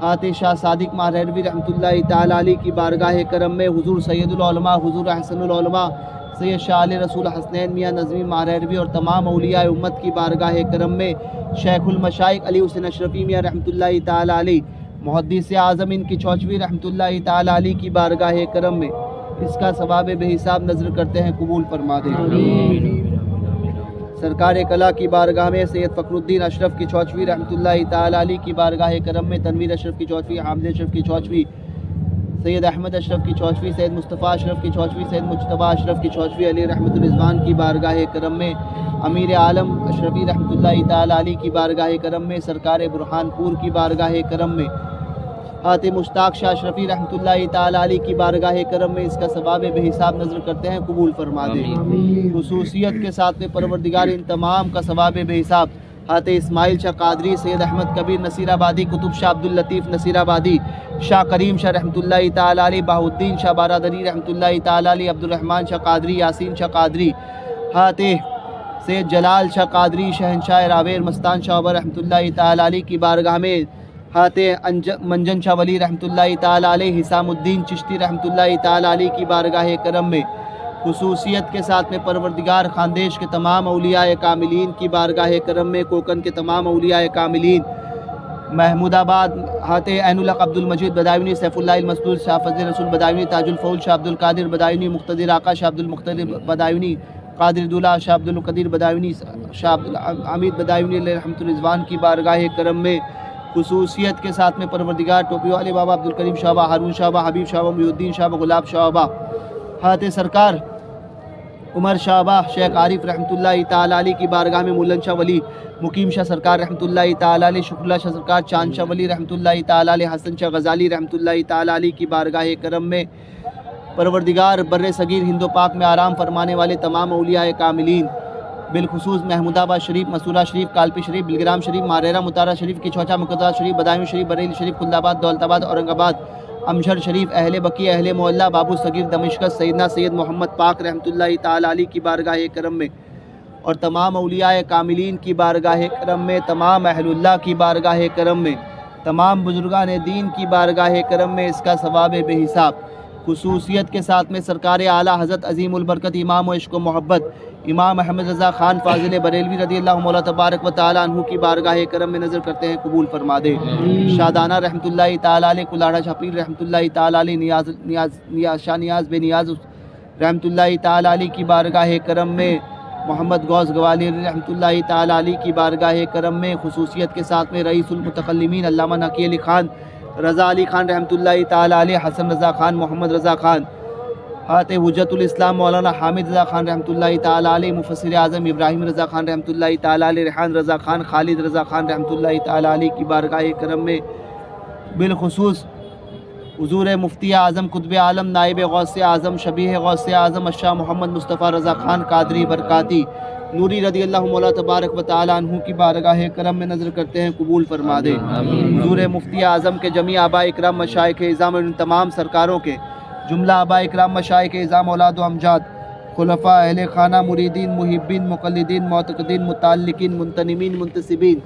حضرت شاہ صادق ماہروی رحمۃ اللہ تعالیٰ علیہ کی بارگاہ کرم میں حضور سید العلماء، حضور احسن العلماء سید شاہ علی رسول حسنین میاں نظمی ماہروی اور تمام اولیاء امت کی بارگاہ کرم میں شیخ المشائخ علی حسین اشرفی میاں رحمۃ اللہ تعالیٰ علیہ، محدث اعظم ان کی چوچوی رحمۃ اللہ تعالیٰ علیہ کی بارگاہ کرم میں اس کا ثواب بے حساب نظر کرتے ہیں، قبول فرما دے۔ سرکار کلا کی بارگاہ میں سید فخر الدین اشرف کی چوچوی رحمۃ اللہ تعالیٰ علیہ کی بارگاہ کرم میں تنویر اشرف کی چوچوی، حامد اشرف کی چوچوی، سید احمد اشرف کی چوچوی، سید مصطفیٰ اشرف کی چوچوی، سید مجتبیٰ اشرف کی چوچوی، علی رحمت الرضوان کی بارگاہ کرم میں امیر عالم اشرفی رحمۃ اللہ تعالیٰ علیہ کی بارگاہ کرم میں سرکار برہان پور کی بارگاہ کرم میں حضرت مشتاق شاہ اشرفی رحمۃ اللہ تعالیٰ علیہ کی بارگاہ کرم میں اس کا ثواب بے حساب نظر کرتے ہیں، قبول فرما دے۔ خصوصیت کے ساتھ میں پروردگار ان تمام کا ثواب بے حساب حضرت اسماعیل شاہ قادری، سید احمد کبیر نصیر آبادی، کتب شاہ عبداللطیف نصیر آبادی، شاہ کریم شاہ رحمۃ اللہ تعالیٰ علیہ، بہاؤالدین شاہ بارادری رحمۃ اللہ تعالیٰ علیہ، عبدالرحمن شاہ قادری، یاسین شاہ قادری، حضرت سید جلال شاہ قادری، شہنشاہ راویر مستان شاہ عمر رحمۃ اللہ تعالیٰ علیہ کی بارگاہ میں حضرت منجن شاہ ولی رحمۃ اللہ تعالیٰ علیہ، حسام الدین چشتی رحمۃ اللہ تعالیٰ علیہ کی بارگاہ کرم میں خصوصیت کے ساتھ میں پروردگار خاندیش کے تمام اولیاء کاملین کی بارگاہ کرم میں کوکن کے تمام اولیاء کاملین، محمود آباد حضرت عین الحق عبد المجید بداونی، سیف اللہ المسدود شاہ فضل رسول بداونی، تاج الفول شاہ عبد القادر بداونی، مقتدر آقا شاہ عبد المقتدر بداونی، قادر دولہ شاہ عبد القدیر بداونی، شاہ عبد الحمید بداونی علیہ رحمۃ الرضوان کی بارگاہ کرم میں خصوصیت کے ساتھ میں پروردگار ٹوپی والے بابا عبدالکریم شاہ بابا، ہارون شاہ بابا، حبیب شاہ بابا، محی الدین شاہ بابا، گلاب شاہ بابا، حضرت سرکار عمر شاہ بابا، شیخ عارف رحمۃ اللہ تعالیٰ علیہ کی بارگاہ میں مولن شاہ ولی، مقیم شاہ سرکار رحمۃ اللہ تعالیٰ علیہ، شکر اللہ شاہ سرکار، چاند شاہ ولی رحمۃ اللہ تعالیٰ علیہ، حسن شاہ غزالی رحمۃ اللہ تعالیٰ علیہ کی بارگاہ کرم میں پروردگار بر صغیر ہند و پاک میں آرام فرمانے والے تمام اولیاء کاملین، بالخصوص محمود آباد شریف، مسورہ شریف، کالپی شریف، بلگرام شریف، ماریرہ مطارہ شریف کی چوچا مقدس شریف، بدایوں شریف، بریلی شریف، خلد آباد، دولت آباد، اورنگ آباد، امشہر شریف، اہل بقیع، اہل محلہ، بابو صغیر دمشق، سیدنا سید محمد پاک رحمۃ اللہ تعالیٰ علیہ کی بارگاہ کرم میں اور تمام اولیاء کاملین کی بارگاہ کرم میں، تمام اہل اللہ کی بارگاہ کرم میں، تمام بزرگان دین کی بارگاہ کرم میں اس کا ثواب بے حساب خصوصیت کے ساتھ میں سرکار اعلیٰ حضرت عظیم البرکت امام و عشق و محبت امام احمد رضا خان فاضل بریلوی رضی اللہ مولا تبارک و تعالیٰ عنہ کی بارگاہ کرم میں نظر کرتے ہیں، قبول فرما دے۔ شادانہ رحمۃ اللہ تعالیٰ علیہ، کلاڑا چھپیر رحمۃ اللہ تعالیٰ علیہ، شاہ نیاز بے نیاز رحمۃ اللہ تعالیٰ علیہ کی بارگاہ کرم میں، محمد غوث گوالیری رحمۃ اللہ تعالیٰ علیہ کی بارگاہ کرم میں، خصوصیت کے ساتھ میں رئیس المتکلمین علامہ نقی علی خان، رضا علی خان رحمۃ اللہ تعالیٰ علیہ، حسن رضا خان، محمد رضا خان، حجت الاسلام مولانا حامد رضا خان رحمۃ اللہ تعالیٰ علیہ، مفسر اعظم ابراہیم رضا خان رحمۃ اللہ تعالیٰ علیہ، ریحان رضا خان، خالد رضا خان رحمۃ اللہ تعالیٰ علیہ کی بارگاہ کرم میں، بالخصوص حضور مفتی اعظم قطب عالم نائب غوث اعظم شبیہ غوث اعظم الشاہ محمد مصطفیٰ رضا خان قادری برکاتی نوری رضی اللہ مولا تبارک و تعالیٰ عنہ کی بارگاہ کرم میں نظر کرتے ہیں، قبول فرما دے۔ حضور مفتی اعظم کے جمیع آباء اکرام مشائخ اعظام اور ان تمام سرکاروں کے جملہ آباء اکرام مشائخ اعظام اولاد و امجاد، خلفاء، اہل خانہ، مریدین، محبین، مقلدین، معتقدین، متعلقین، منتنمین، منتسبین،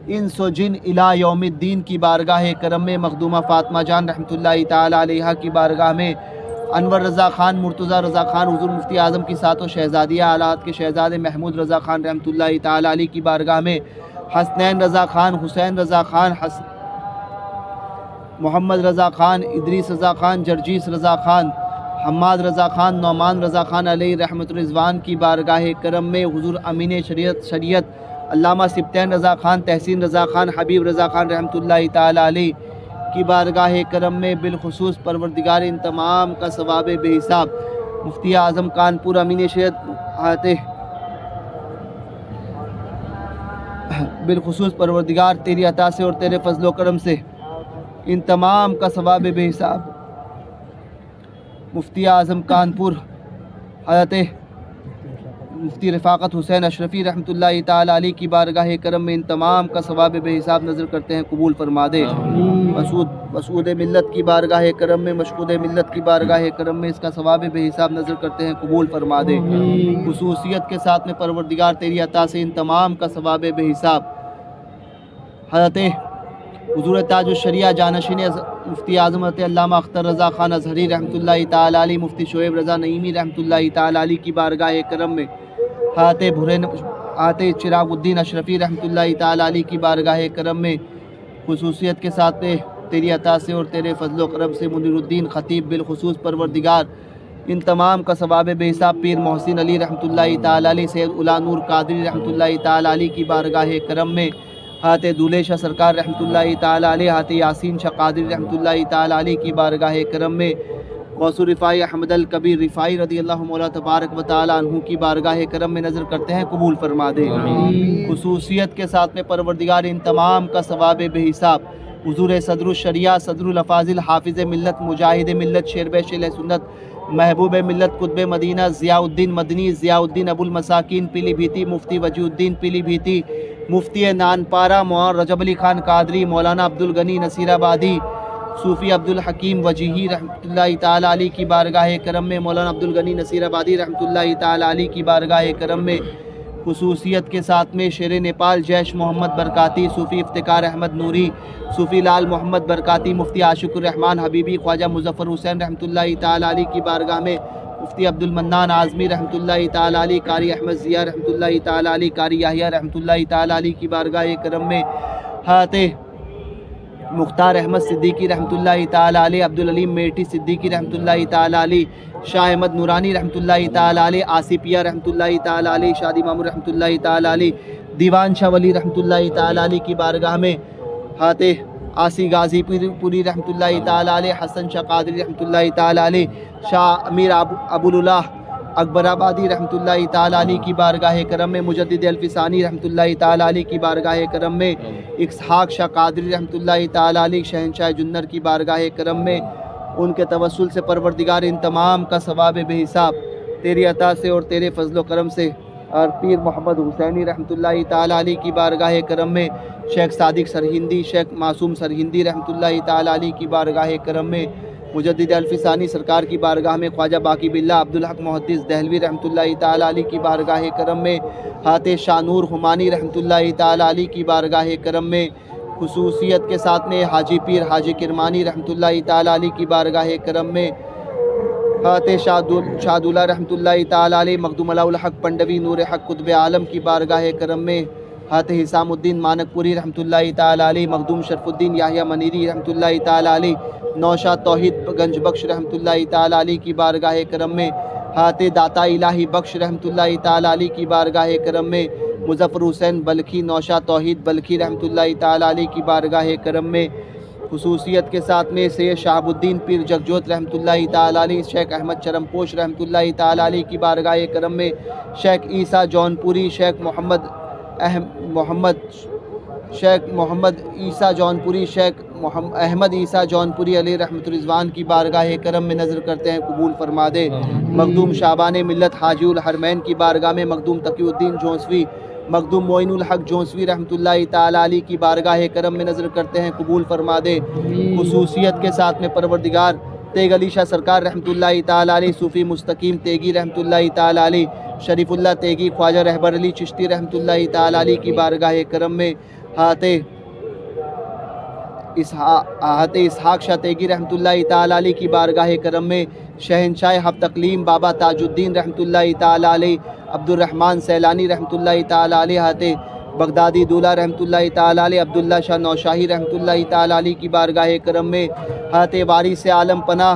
انس و جن الی یوم الدین کی بارگاہ کرم میں، مخدومہ فاطمہ جان رحمۃ اللہ تعالیٰ علیہ کی بارگاہ میں، انور رضا خان، مرتضیٰ رضا خان، حضور مفتی اعظم کی ساتوں شہزادیہ اعلیٰ کے شہزادے محمود رضا خان رحمۃ اللہ تعالیٰ علیہ کی بارگاہ میں، حسنین رضا خان، حسین رضا خان، محمد رضا خان، ادریس رضا خان، جرجیس رضا خان، حماد رضا خان، نعمان رضا خان علیہ رحمۃ الرضوان کی بارگاہ کرم میں، حضور امین شریعت علامہ سبطین رضا خان، تحسین رضا خان، حبیب رضا خان رحمۃ اللہ تعالیٰ علیہ کی بارگاہ کرم میں، بالخصوص پروردگار ان تمام کا ثواب بے حساب مفتی اعظم کانپور امین شریعت بالخصوص پروردگار تیری عطا سے اور تیرے فضل و کرم سے ان تمام کا ثواب بے حساب مفتی اعظم کانپور حضرت مفتی رفاقت حسین اشرفی رحمۃ اللہ تعالیٰ علیہ کی بارگاہ کرم میں ان تمام کا ثواب بے حساب نظر کرتے ہیں، قبول فرما دے۔ مسعود ملت کی بارگاہ کرم میں، مشہود ملت کی بارگاہ کرم میں اس کا ثواب بے حساب نظر کرتے ہیں، قبول فرما دے۔ خصوصیت کے ساتھ میں پروردگار تیری عطا سے ان تمام کا ثواب بے حساب حضرت حضور تاج الشریعہ جانشین مفتی اعظم حضرت علامہ اختر رضا خان ازہری رحمۃ اللہ تعالیٰ علیہ، مفتی شعیب رضا نعیمی رحمۃ اللہ تعالیٰ علیہ کی بارگاہ کرم میں، حضرت چراغ الدین اشرفی رحمۃ اللہ تعالیٰ علیہ کی بارگاہ کرم میں، خصوصیت کے ساتھ تیری عطا سے اور تیرے فضل و کرم سے منیر الدین خطیب بالخصوص پروردگار ان تمام کا ثواب بے حساب پیر محسن علی رحمۃ اللہ تعالیٰ علیہ، سید الا نور قادری رحمۃ اللہ تعالیٰ علیہ کی بارگاہ کرم میں، حضرت دولے شاہ سرکار رحمۃ اللہ تعالیٰ علیہ، حضرت یاسین شاہ قادری رحمۃ اللہ تعالیٰ علیہ کی بارگاہ کرم میں، غوث رفاعی احمد الکبیر رفاعی رضی اللہ مولا تبارک و تعالیٰ عنہ کی بارگاہ کرم میں نظر کرتے ہیں، قبول فرما دے۔ خصوصیت کے ساتھ میں پروردگار ان تمام کا ثواب بے حساب حضور صدر الشریعہ، صدر الافاضل، حافظ ملت، مجاہد ملت، شیرب شیل سنت، محبوب ملت، قطب مدینہ، ضیاء الدین مدنی، ضیاء الدین ابو المساکین پیلی بھیتی، مفتی وجیہ الدین پیلی بھیتی، مفتی نانپارہ معاذ رجب علی خان قادری، مولانا عبدالغنی نصیر آبادی، صوفی عبدالحکیم وجیہی رحمۃ اللہ تعالیٰ علیہ کی بارگاہ کرم میں، مولانا عبدالغنی نصیر آبادی رحمۃ اللہ تعالیٰ علیہ کی بارگاہ کرم میں، خصوصیت کے ساتھ میں شیر نیپال جیش محمد برکاتی، صوفی افتخار احمد نوری، صوفی لال محمد برکاتی، مفتی عاشق الرحمان حبیبی، خواجہ مظفر حسین رحمۃ اللہ تعالیٰ علیہ کی بارگاہ میں، مفتی عبد المنان اعظمی رحمۃ اللہ تعالیٰ علیہ، قاری احمد ضیاء رحمۃ اللہ تعالیٰ علیہ، قاری یحییٰ رحمۃ اللہ تعالیٰ علیہ کی بارگاہ کرم میں، حضرت مختار احمد صدیقی رحمۃ اللہ تعالیٰ علیہ، عبدالعلیم میٹھی صدیقی رحمۃ اللہ تعالیٰ علیہ، شاہ احمد نورانی رحمۃ اللہ تعالیٰ علیہ، آصفیہ رحمۃ اللہ تعالیٰ علیہ، شادی مامور رحمۃ اللہ تعالیٰ علیہ، دیوان شاہ ولی رحمۃ اللہ تعالیٰ علیہ کی بارگاہ میں، حضرت آسی غازی پوری رحمۃ اللہ تعالیٰ علیہ، حسن شاہ قادری رحمۃ اللہ تعالیٰ علیہ، شاہ امیر ابواللہ اکبر آبادی رحمۃ اللہ تعالیٰ علیہ کی بارگاہ کرم میں، مجدد الفسانی رحمۃ اللہ تعالیٰ علیہ کی بارگاہ کرم میں، اسحاق شاہ قادری رحمۃ اللہ تعالیٰ علیہ، شہنشاہ جنر کی بارگاہ کرم میں، ان کے توسل سے پروردگار ان تمام کا ثواب بے حساب تیری عطا سے اور تیرے فضل و کرم سے، اور پیر محمد حسینی رحمۃ اللہ تعالیٰ علیہ کی بارگاہ کرم میں، شیخ صادق سرہندی، شیخ معصوم سرہندی رحمۃ اللہ تعالیٰ علیہ کی بارگاہ کرم میں، مجدد الفسانی سرکار کی بارگاہ میں، خواجہ باقی باللہ عبدالحق محدث دہلوی رحمۃ اللہ تعالیٰ علیہ کی بارگاہ کرم میں، حضرت شاہ نور ہمانی رحمۃ اللہ تعالیٰ علیہ کی بارگاہ کرم میں، خصوصیت کے ساتھ میں حاجی پیر حاجی کرمانی رحمۃ اللہ تعالیٰ علیہ کی بارگاہ کرم میں، حضرت شاہدولہ رحمۃ اللہ تعالیٰ علیہ مخدوم علاء الحق پنڈوی نور حق قطب عالم کی بارگاہ کرم میں حضرت حسام الدین مانک پوری رحمۃ اللہ تعالیٰ علیہ مخدوم شرف الدین یحییٰ منیری رحمۃ اللہ تعالیٰ علیہ نوشاد توحید گنج بخش رحمۃ اللہ تعالیٰ علیہ کی بارگاہ کرم میں حضرت داتا الہی بخش رحمۃ اللہ تعالیٰ علیہ کی بارگاہ کرم میں مظفر حسین بلکھی نوشاد توحید بلکھی رحمۃ اللہ تعالیٰ علیہ کی بارگاہ کرم میں خصوصیت کے ساتھ میں سید شہاب الدین پیر جگجوت رحمۃ اللہ تعالیٰ علیہ شیخ احمد چرم پوش رحمۃ اللہ تعالیٰ علیہ کی بارگاہ کرم میں شیخ عیسیٰ جونپوری شیخ محمد عیسیٰ جونپوری شیخ احمد عیسیٰ جونپوری علیہ رحمۃ الرضوان کی بارگاہ کرم میں نظر کرتے ہیں قبول فرما دے۔ مخدوم شعبان ملت حاجی الحرمین کی بارگاہ میں مخدوم تقی الدین جونسوی مخدوم معین الحق جونسوی رحمۃ اللہ تعالیٰ علیہ کی بارگاہ کرم میں نظر کرتے ہیں قبول فرما دے۔ خصوصیت کے ساتھ میں پروردگار تیگ علی شاہ سرکار رحمۃ اللہ تعالیٰ علیہ صوفی مستقیم تیگی رحمۃ اللہ تعالیٰ علیہ شریف اللہ تیگی خواجہ رہبر علی چشتی رحمۃ اللہ تعالیٰ علیہ کی بارگاہ کرم میں حضرت اسحاق شاہ تیگی رحمۃ اللہ تعالیٰ علیہ کی بارگاہ کرم میں شہنشاہ ہفت اقلیم بابا تاج الدین رحمۃ اللہ تعالیٰ علیہ عبد الرحمن سیلانی رحمۃ اللہ تعالیٰ علیہ حضرت بغدادی دولہ رحمۃ اللہ تعالیٰ علیہ عبداللہ شاہ نوشاہی رحمۃ اللہ تعالیٰ علیہ کی بارگاہ کرم میں حضرت وارث عالم پناہ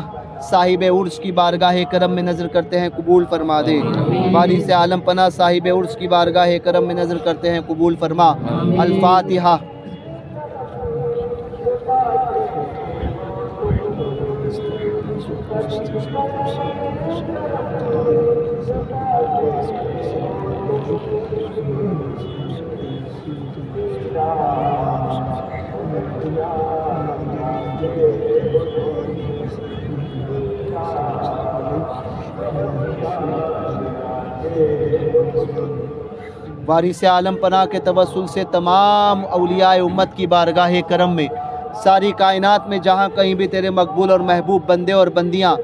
صاحب عرس کی بارگاہ کرم میں نظر کرتے ہیں قبول فرما دے۔ وارث عالم پناہ صاحب عرس کی بارگاہ کرم میں نظر کرتے ہیں قبول فرما۔ الفاتحہ۔ وارث عالم پناہ کے توسل سے تمام اولیاء امت کی بارگاہ کرم میں ساری کائنات میں جہاں کہیں بھی تیرے مقبول اور محبوب بندے اور بندیاں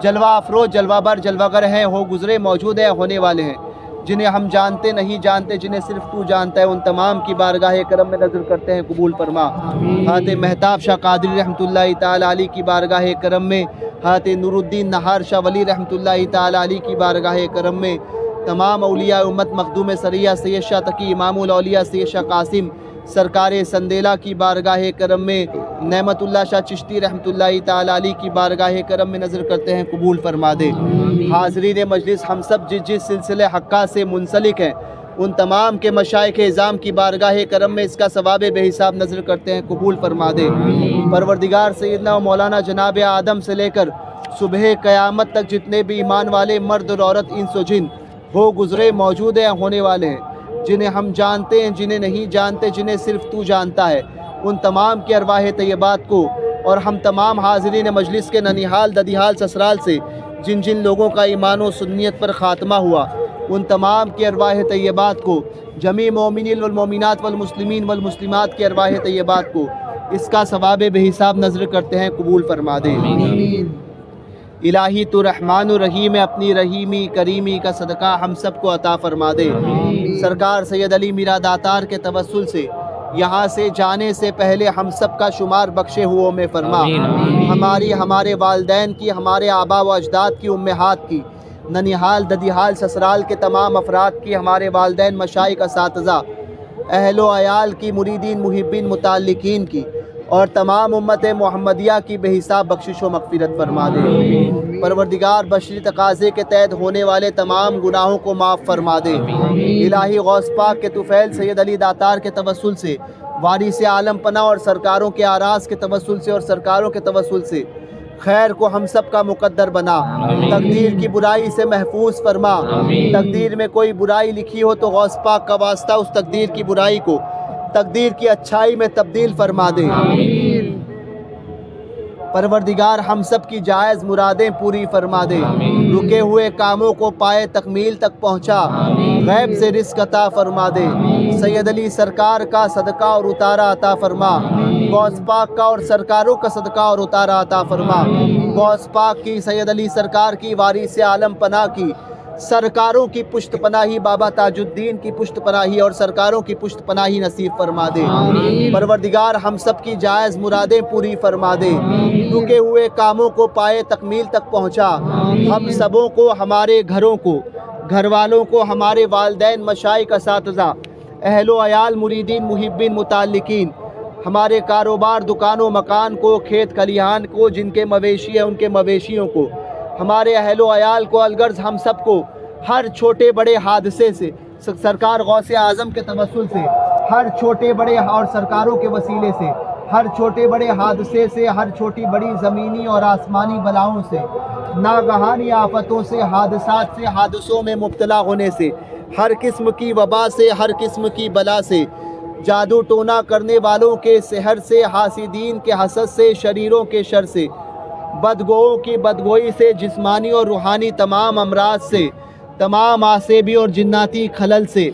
جلوہ افروز جلوہ بر جلوہ گر ہیں، ہو گزرے موجود ہیں، ہونے والے ہیں، جنہیں ہم جانتے نہیں جانتے، جنہیں صرف تو جانتا ہے، ان تمام کی بارگاہ کرم میں نظر کرتے ہیں قبول فرما۔ حضرت مہتاب شاہ قادری رحمۃ اللہ تعالیٰ علیہ کی بارگاہ کرم میں حضرت نور الدین نہار شاہ ولی رحمۃ اللہ تعالیٰ علیہ کی بارگاہ کرم میں تمام اولیاء امت مخدوم سریہ سید شاہ تقی امام الاولیاء سید شاہ قاسم سرکار سندیلہ کی بارگاہ کرم میں نعمت اللہ شاہ چشتی رحمۃ اللہ تعالیٰ علیہ کی بارگاہ کرم میں نظر کرتے ہیں قبول فرما دے۔ حاضرین مجلس ہم سب جس سلسلے حقہ سے منسلک ہیں ان تمام کے مشائخ اعظام کی بارگاہ کرم میں اس کا ثواب بے حساب نظر کرتے ہیں قبول فرما دے۔ پروردگار سیدنا و مولانا جناب آدم سے لے کر صبح قیامت تک جتنے بھی ایمان والے مرد اور عورت انس و جن ہو گزرے موجود ہیں، ہونے والے ہیں، جنہیں ہم جانتے ہیں، جنہیں نہیں جانتے، جنہیں صرف تو جانتا ہے، ان تمام کی ارواح طیبات کو اور ہم تمام حاضرین مجلس کے ننیحال ددیحال سسرال سے جن جن لوگوں کا ایمان و سنیت پر خاتمہ ہوا ان تمام کی ارواح طیبات کو، جمیع مومنین والمومنات والمسلمین والمسلمات کی ارواح طیبات کو اس کا ثواب بے حساب نظر کرتے ہیں قبول فرما دے۔ الہی تو رحمان الرحیم ہے، اپنی رحیمی کریمی کا صدقہ ہم سب کو عطا فرما دے۔ سرکار سید علی میرا داتار کے توسل سے یہاں سے جانے سے پہلے ہم سب کا شمار بخشے ہوا میں فرما۔ ہماری، ہمارے والدین کی، ہمارے آبا و اجداد کی، امہات کی، ننیحال ددیحال سسرال کے تمام افراد کی، ہمارے والدین مشائخ اساتذہ اہل و عیال کی، مریدین محبین متعلقین کی اور تمام امت محمدیہ کی بے حساب بخشش و مغفرت فرما دے۔ پروردگار بشری تقاضے کے تحت ہونے والے تمام گناہوں کو معاف فرما دے۔ الہی غوث پاک کے طفیل سید علی داتار کے توسل سے، وارث عالم پناہ اور سرکاروں کے آراز کے توسل سے اور سرکاروں کے توسل سے خیر کو ہم سب کا مقدر بنا، تقدیر کی برائی سے محفوظ فرما۔ تقدیر میں کوئی برائی لکھی ہو تو غوث پاک کا واسطہ اس تقدیر کی برائی کو تقدیر کی اچھائی میں تبدیل فرما دے۔ پروردگار ہم سب کی جائز مرادیں پوری فرما دے، رکے ہوئے کاموں کو پائے تکمیل تک پہنچا، غیب سے رزق عطا فرما دے۔ سید علی سرکار کا صدقہ اور اتارا عطا فرما، غوث پاک کا اور سرکاروں کا صدقہ اور اتارا عطا فرما، غوث پاک کی، سید علی سرکار کی، وارث عالم پناہ کی، سرکاروں کی پشت پناہی، بابا تاج الدین کی پشت پناہی اور سرکاروں کی پشت پناہی نصیب فرما دے۔ پروردگار ہم سب کی جائز مرادیں پوری فرما دے، رکے ہوئے کاموں کو پائے تکمیل تک پہنچا، ہم سبوں کو، ہمارے گھروں کو، گھر والوں کو، ہمارے والدین، مشائخ، اساتذہ، اہل و عیال، مریدین، محبین، متعلقین، ہمارے کاروبار، دکانوں، مکان کو، کھیت کھلیان کو، جن کے مویشی ہیں ان کے مویشیوں کو، ہمارے اہل و عیال کو، الغرض ہم سب کو ہر چھوٹے بڑے حادثے سے، سرکار غوث اعظم کے توسل سے، ہر چھوٹے بڑے اور سرکاروں کے وسیلے سے، ہر چھوٹے بڑے حادثے سے، ہر چھوٹی بڑی زمینی اور آسمانی بلاؤں سے، ناگہانی آفتوں سے، حادثات سے، حادثوں میں مبتلا ہونے سے، ہر قسم کی وبا سے، ہر قسم کی بلا سے، جادو ٹونا کرنے والوں کے سحر سے، حاسدین کے حسد سے، شریروں کے شر سے، بدگوؤں کی بدگوئی سے، جسمانی اور روحانی تمام امراض سے، تمام عصبی اور جناتی خلل سے،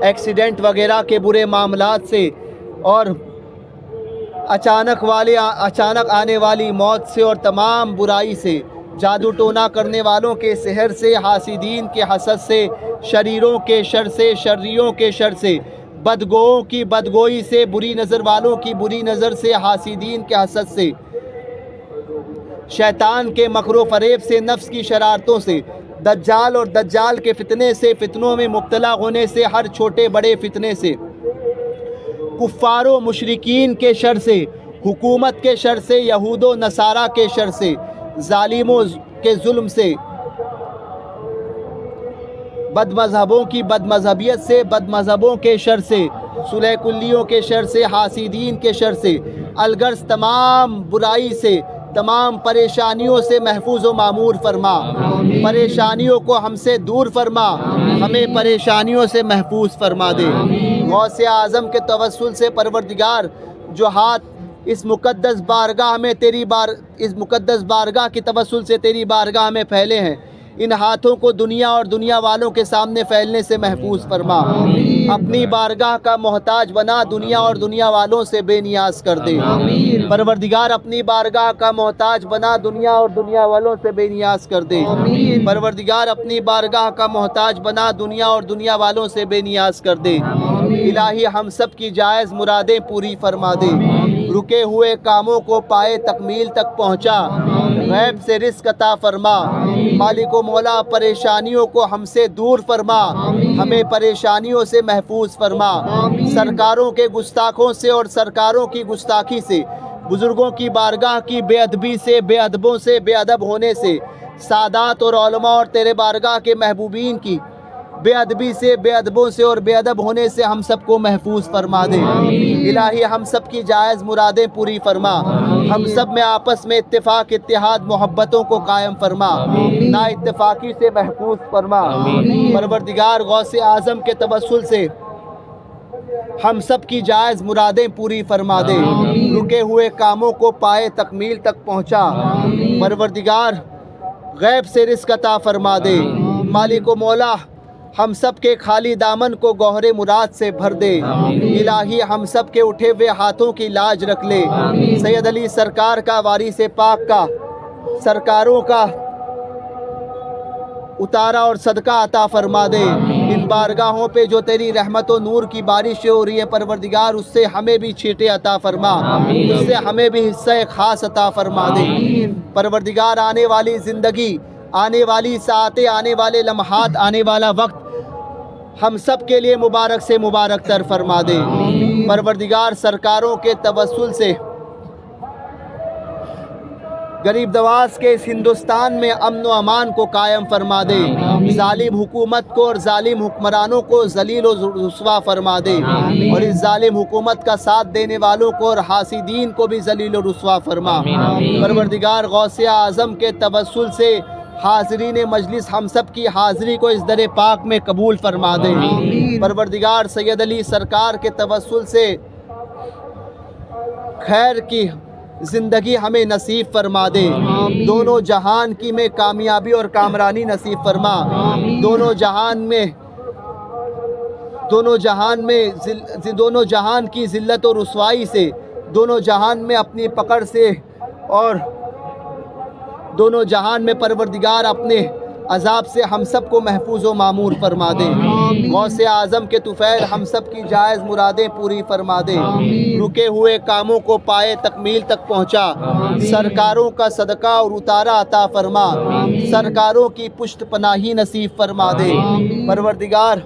ایکسیڈنٹ وغیرہ کے برے معاملات سے، اور اچانک آنے والی موت سے اور تمام برائی سے، جادو ٹونا کرنے والوں کے سحر سے، حاسدین کے حسد سے، شریروں کے شر سے، شریوں کے شر سے، بدگوؤں کی بدگوئی سے، بری نظر والوں کی بری نظر سے، حاسدین کے حسد سے، شیطان کے مکر و فریب سے، نفس کی شرارتوں سے، دجال اور دجال کے فتنے سے، فتنوں میں مبتلا ہونے سے، ہر چھوٹے بڑے فتنے سے، کفار و مشرکین کے شر سے، حکومت کے شر سے، یہود و نصارہ کے شر سے، ظالموں کے ظلم سے، بد مذہبوں کی بد مذہبیت سے، بد مذہبوں کے شر سے، صلح کلیوں کے شر سے، حاسدین کے شر سے، الغرض تمام برائی سے، تمام پریشانیوں سے محفوظ و معمور فرما، پریشانیوں کو ہم سے دور فرما، ہمیں پریشانیوں سے محفوظ فرما دے۔ غوث اعظم کے توسل سے پروردگار جو ہاتھ اس مقدس بارگاہ میں اس مقدس بارگاہ کی توسل سے تیری بارگاہ میں پھیلے ہیں، ان ہاتھوں کو دنیا اور دنیا والوں کے سامنے پھیلنے سے محفوظ فرما، اپنی بارگاہ کا محتاج بنا، دنیا اور دنیا والوں سے بے نیاز کر دے۔ پروردگار اپنی بارگاہ کا محتاج بنا، دنیا اور دنیا والوں سے بے نیاز کر دے۔ پروردگار اپنی بارگاہ کا محتاج بنا، دنیا اور دنیا والوں سے بے نیاز کر دے۔ الہی ہم سب کی جائز مرادیں پوری فرما دے، رکے ہوئے کاموں کو پائے تکمیل تک پہنچا، غیب سے رزق عطا فرما، مالک و مولا پریشانیوں کو ہم سے دور فرما، ہمیں پریشانیوں سے محفوظ فرما، سرکاروں کے گستاخوں سے اور سرکاروں کی گستاخی سے، بزرگوں کی بارگاہ کی بے ادبی سے، بے ادبوں سے، بے ادب ہونے سے، سادات اور علماء اور تیرے بارگاہ کے محبوبین کی بے ادبی سے، بے ادبوں سے اور بے ادب ہونے سے ہم سب کو محفوظ فرما دے۔ الہی ہم سب کی جائز مرادیں پوری فرما، ہم سب میں آپس میں اتفاق، اتحاد، محبتوں کو قائم فرما، نا اتفاقی سے محفوظ فرما۔ پروردگار غوث اعظم کے توسل سے ہم سب کی جائز مرادیں پوری فرما دے، رکے ہوئے کاموں کو پائے تکمیل تک پہنچا، پروردگار غیب سے رزق عطا فرما دے، مالک و مولا ہم سب کے خالی دامن کو گوہر مراد سے بھر دے۔ الہی ہم سب کے اٹھے ہوئے ہاتھوں کی لاج رکھ لے، سید علی سرکار کا، وارث پاک کا، سرکاروں کا اتارا اور صدقہ عطا فرما دے۔ ان بارگاہوں پہ جو تیری رحمت و نور کی بارش ہو رہی ہے پروردگار، اس سے ہمیں بھی چھیٹے عطا فرما، اس سے ہمیں بھی حصہ خاص عطا فرما دے۔ پروردگار آنے والی زندگی، آنے والی ساعتیں، آنے والے لمحات، آنے والا وقت ہم سب کے لیے مبارک سے مبارک تر فرما دے۔ پروردگار سرکاروں کے توسل سے غریب نواز کے اس ہندوستان میں امن و امان کو قائم فرما دے، ظالم حکومت کو اور ظالم حکمرانوں کو ذلیل و رسوا فرما دے، اور اس ظالم حکومت کا ساتھ دینے والوں کو اور حاسدین کو بھی ذلیل و رسوا فرما۔ پروردگار غوث اعظم کے توسل سے حاضرین مجلس ہم سب کی حاضری کو اس در پاک میں قبول فرما دے۔ پروردگار سید علی سرکار کے توسل سے خیر کی زندگی ہمیں نصیب فرما دے، دونوں جہان کی میں کامیابی اور کامرانی نصیب فرما، دونوں جہان کی ذلت و رسوائی سے، دونوں جہان میں اپنی پکڑ سے، اور دونوں جہان میں پروردگار اپنے عذاب سے ہم سب کو محفوظ و معمور فرما دے۔ غوث اعظم کے طفیل ہم سب کی جائز مرادیں پوری فرما دے۔ رکے ہوئے کاموں کو پائے تکمیل تک پہنچا۔ سرکاروں کا صدقہ اور اتارا عطا فرما۔ سرکاروں کی پشت پناہی نصیب فرما دے۔ پروردگار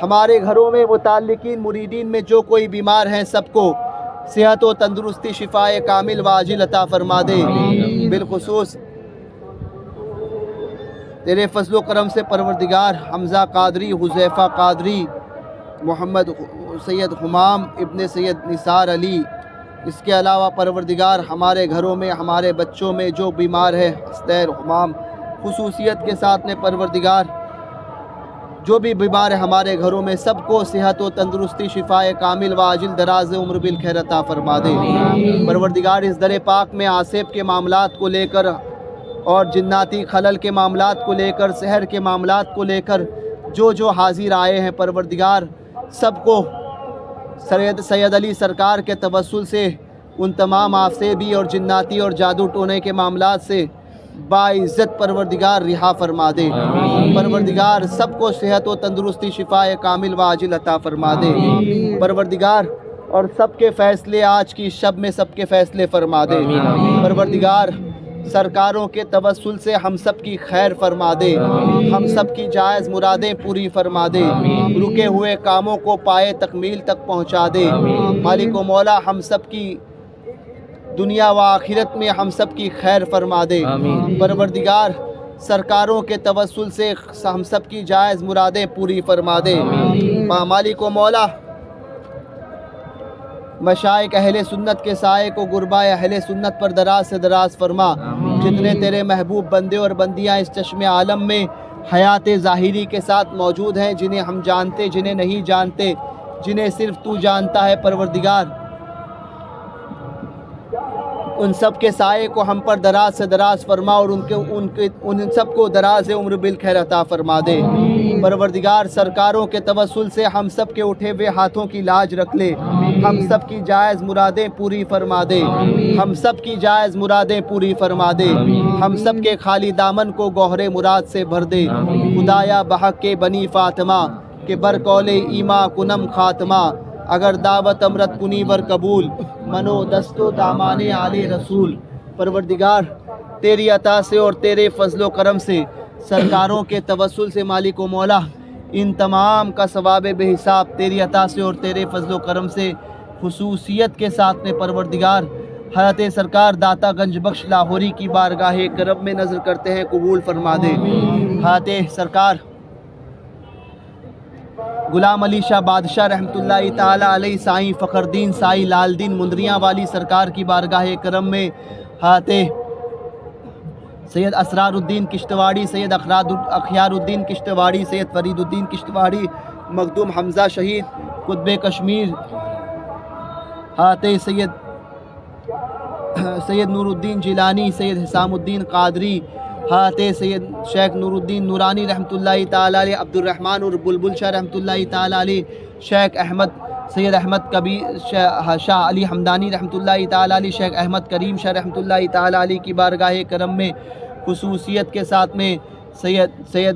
ہمارے گھروں میں متعلقین مریدین میں جو کوئی بیمار ہیں سب کو صحت و تندرستی شفائے کامل و عاجل عطا فرما دے۔ بالخصوص تیرے فضل و کرم سے پروردگار حمزہ قادری، حذیفہ قادری، محمد سید حمام ابن سید نثار علی، اس کے علاوہ پروردگار ہمارے گھروں میں ہمارے بچوں میں جو بیمار ہے استیر حمام خصوصیت کے ساتھ میں پروردگار جو بھی بیمار ہے ہمارے گھروں میں سب کو صحت و تندرستی شفائے کامل و عاجل دراز عمر بالخیر عطا فرما دے۔ پروردگار اس در پاک میں آصف کے معاملات کو لے کر اور جناتی خلل کے معاملات کو لے کر سحر کے معاملات کو لے کر جو حاضر آئے ہیں پروردگار سب کو سید علی سرکار کے توسل سے ان تمام آفسیبی اور جناتی اور جادو ٹونے کے معاملات سے باعزت پروردگار رہا فرما دے۔ پروردگار سب کو صحت و تندرستی شفائے کامل و عاجل عطا فرما دے۔ پروردگار اور سب کے فیصلے آج کی شب میں سب کے فیصلے فرما دے۔ پروردگار سرکاروں کے توسل سے ہم سب کی خیر فرما دے، ہم سب کی جائز مرادیں پوری فرما دے، رکے ہوئے کاموں کو پائے تکمیل تک پہنچا دے۔ مالک و مولا ہم سب کی دنیا و آخرت میں ہم سب کی خیر فرما دے۔ پروردگار سرکاروں کے توسل سے ہم سب کی جائز مرادیں پوری فرما دے۔ مالک و مولا مشائخ اہل سنت کے سائے کو غربائے اہل سنت پر دراز سے دراز فرما۔ جتنے تیرے محبوب بندے اور بندیاں اس چشم عالم میں حیات ظاہری کے ساتھ موجود ہیں، جنہیں ہم جانتے جنہیں نہیں جانتے، جنہیں صرف تو جانتا ہے پروردگار، ان سب کے سائے کو ہم پر دراز سے دراز فرما اور ان سب کو دراز عمر بالخیر عطا فرما دے۔ پروردگار سرکاروں کے توسل سے ہم سب کے اٹھے ہوئے ہاتھوں کی لاج رکھ لے، ہم سب کی جائز مرادیں پوری فرما دے، ہم سب کی جائز مرادیں پوری فرما دے، ہم سب کے خالی دامن کو گوہر مراد سے بھر دے۔ خدایا بحق کے بنی فاطمہ کہ برقول ایما کنم خاتمہ، اگر دعوت امرت کنی ور قبول، منو دستو دامان آل رسول۔ پروردگار تیری عطا سے اور تیرے فضل و کرم سے سرکاروں کے توسل سے مالک و مولا ان تمام کا ثواب بے حساب تیری عطا سے اور تیرے فضل و کرم سے خصوصیت کے ساتھ میں پروردگار حضرت سرکار داتا گنج بخش لاہوری کی بارگاہ کرم میں نظر کرتے ہیں، قبول فرما دے۔ حضرت سرکار غلام علی شاہ بادشاہ رحمۃ اللہ تعالی علیہ سائیں فخر دین سائی لال دین مندریاں والی سرکار کی بارگاہ کرم میں حضرت سید اسرار الدین کشتواڑی، سید اخیار الدین کشتواڑی، سید فرید الدین کشتواڑی، مخدوم حمزہ شہید قطب کشمیر، حضرت سید نور الدین جیلانی، سید حسام الدین قادری، حضرت سید شیخ نور الدین نورانی رحمۃ اللہ تعالی علیہ، عبد الرحمن اور بلبل شاہ رحمۃ اللہ تعالی علیہ، شیخ احمد سید احمد کبیر شاہ علی حمدانی رحمۃ اللہ تعالی علیہ، شیخ احمد کریم شاہ رحمۃ اللہ تعالی علیہ کی بارگاہ کرم میں خصوصیت کے ساتھ میں سید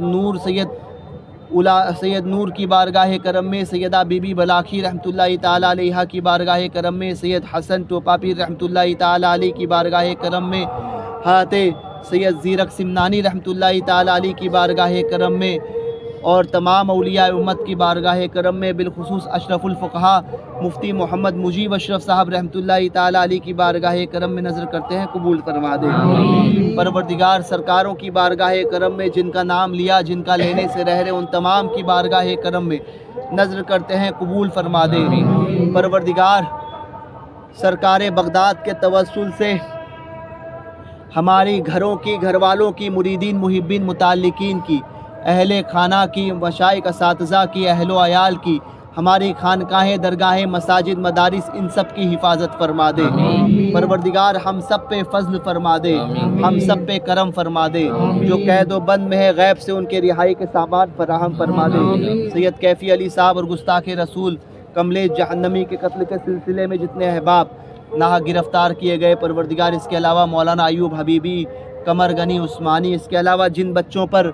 نور کی بارگاہ کرم میں سیدہ بی بی بلاکھی رحمۃ اللہ تعالی علیہ کی بارگاہ کرم میں سید حسن ٹوپاپی رحمۃ اللہ تعالی علیہ کی بارگاہ کرم میں حضرت سید زیرک سمنانی رحمۃ اللہ تعالی علیہ کی بارگاہ کرم میں اور تمام اولیاء امت کی بارگاہ کرم میں، بالخصوص اشرف الفقہا مفتی محمد مجیب اشرف صاحب رحمۃ اللہ تعالی علیہ کی بارگاہ کرم میں نظر کرتے ہیں، قبول فرما دے۔ پروردگار سرکاروں کی بارگاہ کرم میں جن کا نام لیا، جن کا لینے سے رہ رہے، ان تمام کی بارگاہ کرم میں نظر کرتے ہیں، قبول فرما دے۔ پروردگار سرکار بغداد کے توسل سے ہماری گھروں کی، گھر والوں کی، مریدین محبین متعلقین کی، اہل خانہ کی، مشائخ اساتذہ کی، اہل و عیال کی، ہماری خانقاہیں، درگاہیں، مساجد، مدارس، ان سب کی حفاظت فرما دے۔ پروردگار ہم سب پہ فضل فرما دے، ہم سب پہ کرم فرما دے، جو قید و بند میں ہے غیب سے ان کے رہائی کے سامان فراہم فرما دے۔ سید کیفی علی صاحب اور گستاخ رسول کملیش جہنمی کے قتل کے سلسلے میں جتنے احباب ناحق گرفتار کیے گئے، پروردگار اس کے علاوہ مولانا ایوب حبیبی، قمر غنی عثمانی، اس کے علاوہ جن بچوں پر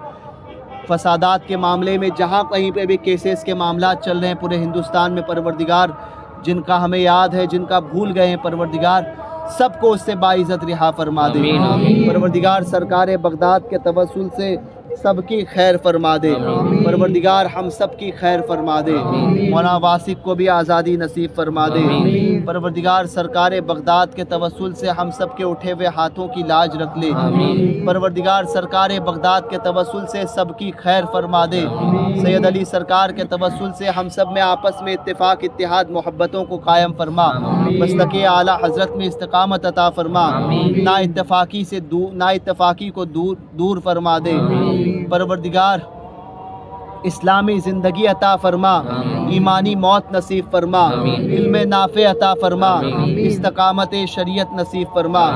فسادات کے معاملے میں جہاں کہیں پہ بھی کیسز کے معاملات چل رہے ہیں پورے ہندوستان میں، پروردگار جن کا ہمیں یاد ہے، جن کا بھول گئے ہیں، پروردگار سب کو اس سے باعزت رہا فرما دے۔ پروردگار سرکار بغداد کے توسل سے سب کی خیر فرما دے۔ پروردگار ہم سب کی خیر فرما دے۔ مولانا واسق کو بھی آزادی نصیب فرما دے۔ پروردگار سرکار بغداد کے توسل سے ہم سب کے اٹھے ہوئے ہاتھوں کی لاج رکھ لے۔ پروردگار سرکار بغداد کے توسل سے سب کی خیر فرما دے۔ سید علی سرکار کے توسل سے ہم سب میں آپس میں اتفاق، اتحاد، محبتوں کو قائم فرما۔ مسلک اعلیٰ حضرت میں استقامت عطا فرما۔ نا اتفاقی کو دور فرما دے۔ پروردگار اسلامی زندگی عطا فرما، ایمانی موت نصیب فرما، علم نافع عطا فرما، استقامت شریعت نصیب فرما۔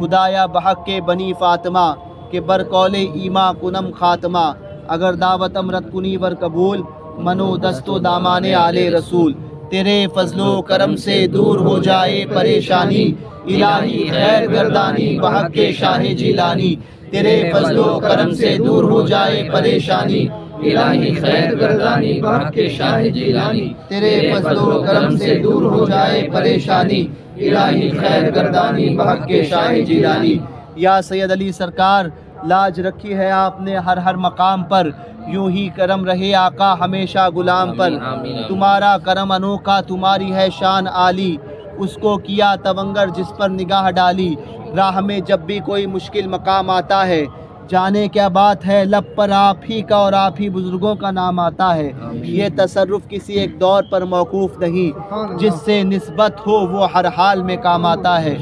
خدایا بحق کے بنی فاطمہ کے برقول ایما کنم خاتمہ، اگر دعوت امرت کنی ور قبول، منو دست و دامان آل رسول۔ تیرے فضل و کرم سے دور ہو جائے پریشانی، الہی خیر گردانی بحق کے شاہ جیلانی۔ تیرے فضل و کرم سے دور ہو جائے پریشانی، الہی خیر گردانی بحق کے شاہ جیلانی۔ تیرے فضل و کرم سے دور ہو جائے پریشانی، الہی خیر گردانی بحق کے شاہ جیلانی۔ یا سید علی سرکار، لاج رکھی ہے آپ نے ہر مقام پر، یوں ہی کرم رہے آقا ہمیشہ غلام پر۔ تمہارا کرم انوکھا، تمہاری ہے شان عالی، اس کو کیا تونگر جس پر نگاہ ڈالی۔ راہ میں جب بھی کوئی مشکل مقام آتا ہے، جانے کیا بات ہے لب پر آپ ہی کا اور آپ ہی بزرگوں کا نام آتا ہے۔ یہ تصرف کسی ایک دور پر موقوف نہیں، جس سے نسبت ہو وہ ہر حال میں کام آتا ہے۔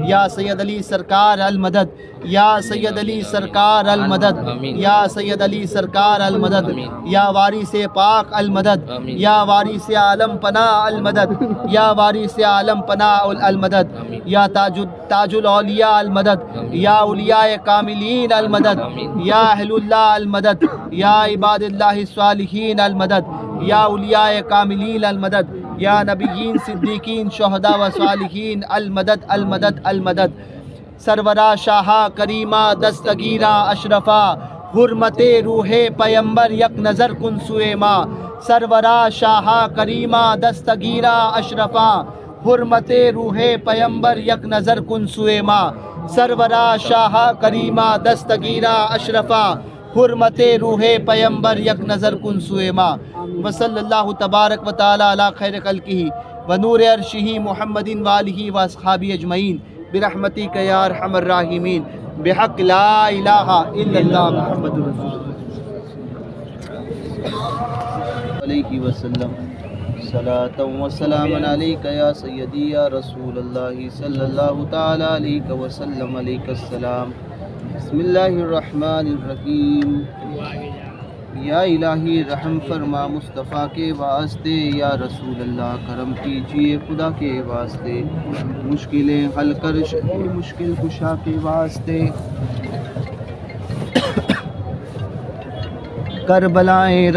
یا سید علی سرکار المدد، یا سید علی سرکار المدد، یا سید علی سرکار المدد، یا وارث پاک المدد، یا وارث عالم پناہ المدد، یا وارث عالم پناہ المدد، یا تاج الاولیاء المدد، یا اولیاء کاملین المدد، یا اہل اللہ المدد، یا عباد اللہ الصالحین المدد، یا اولیاء کاملین المدد، یا نبیین صدیقین شہداء و صالحین المدد المدد المدد۔ سرورا شاہا کریمہ دستگیرہ اشرفا، حرمت روح پیمبر یک نظر کن سوئے ماں۔ سرورا شاہا کریمہ دستگیرہ اشرفا، حرمت روح پیمبر یک نظر کن سوئے ماں۔ سرورا شاہا کریمہ دستگیرہ اشرفا، حرمت روح پیمبر یک نظر کن سوئے ماں۔ وصلی اللہ تبارک و تعالی علی خیر خلقہ و نور عرشہ محمد والہ و اصحابہ اجمعین برحمتک یا ارحم الراحمین، بحق لا الہ الا اللہ محمد رسول اللہ علیہ وسلم۔ صلاۃ و سلام علیک یا سیدی یا رسول اللہ صلی اللہ تعالی علیہ وسلم، علیک السلام۔ بسم اللہ الرحمن الرحیم۔ یا الہی رحم فرما مصطفیٰ کے واسطے، یا رسول اللہ کرم کیجئے خدا کے واسطے، مشکلیں حل کر مشکل کشا کے واسطے، کربلائیں رد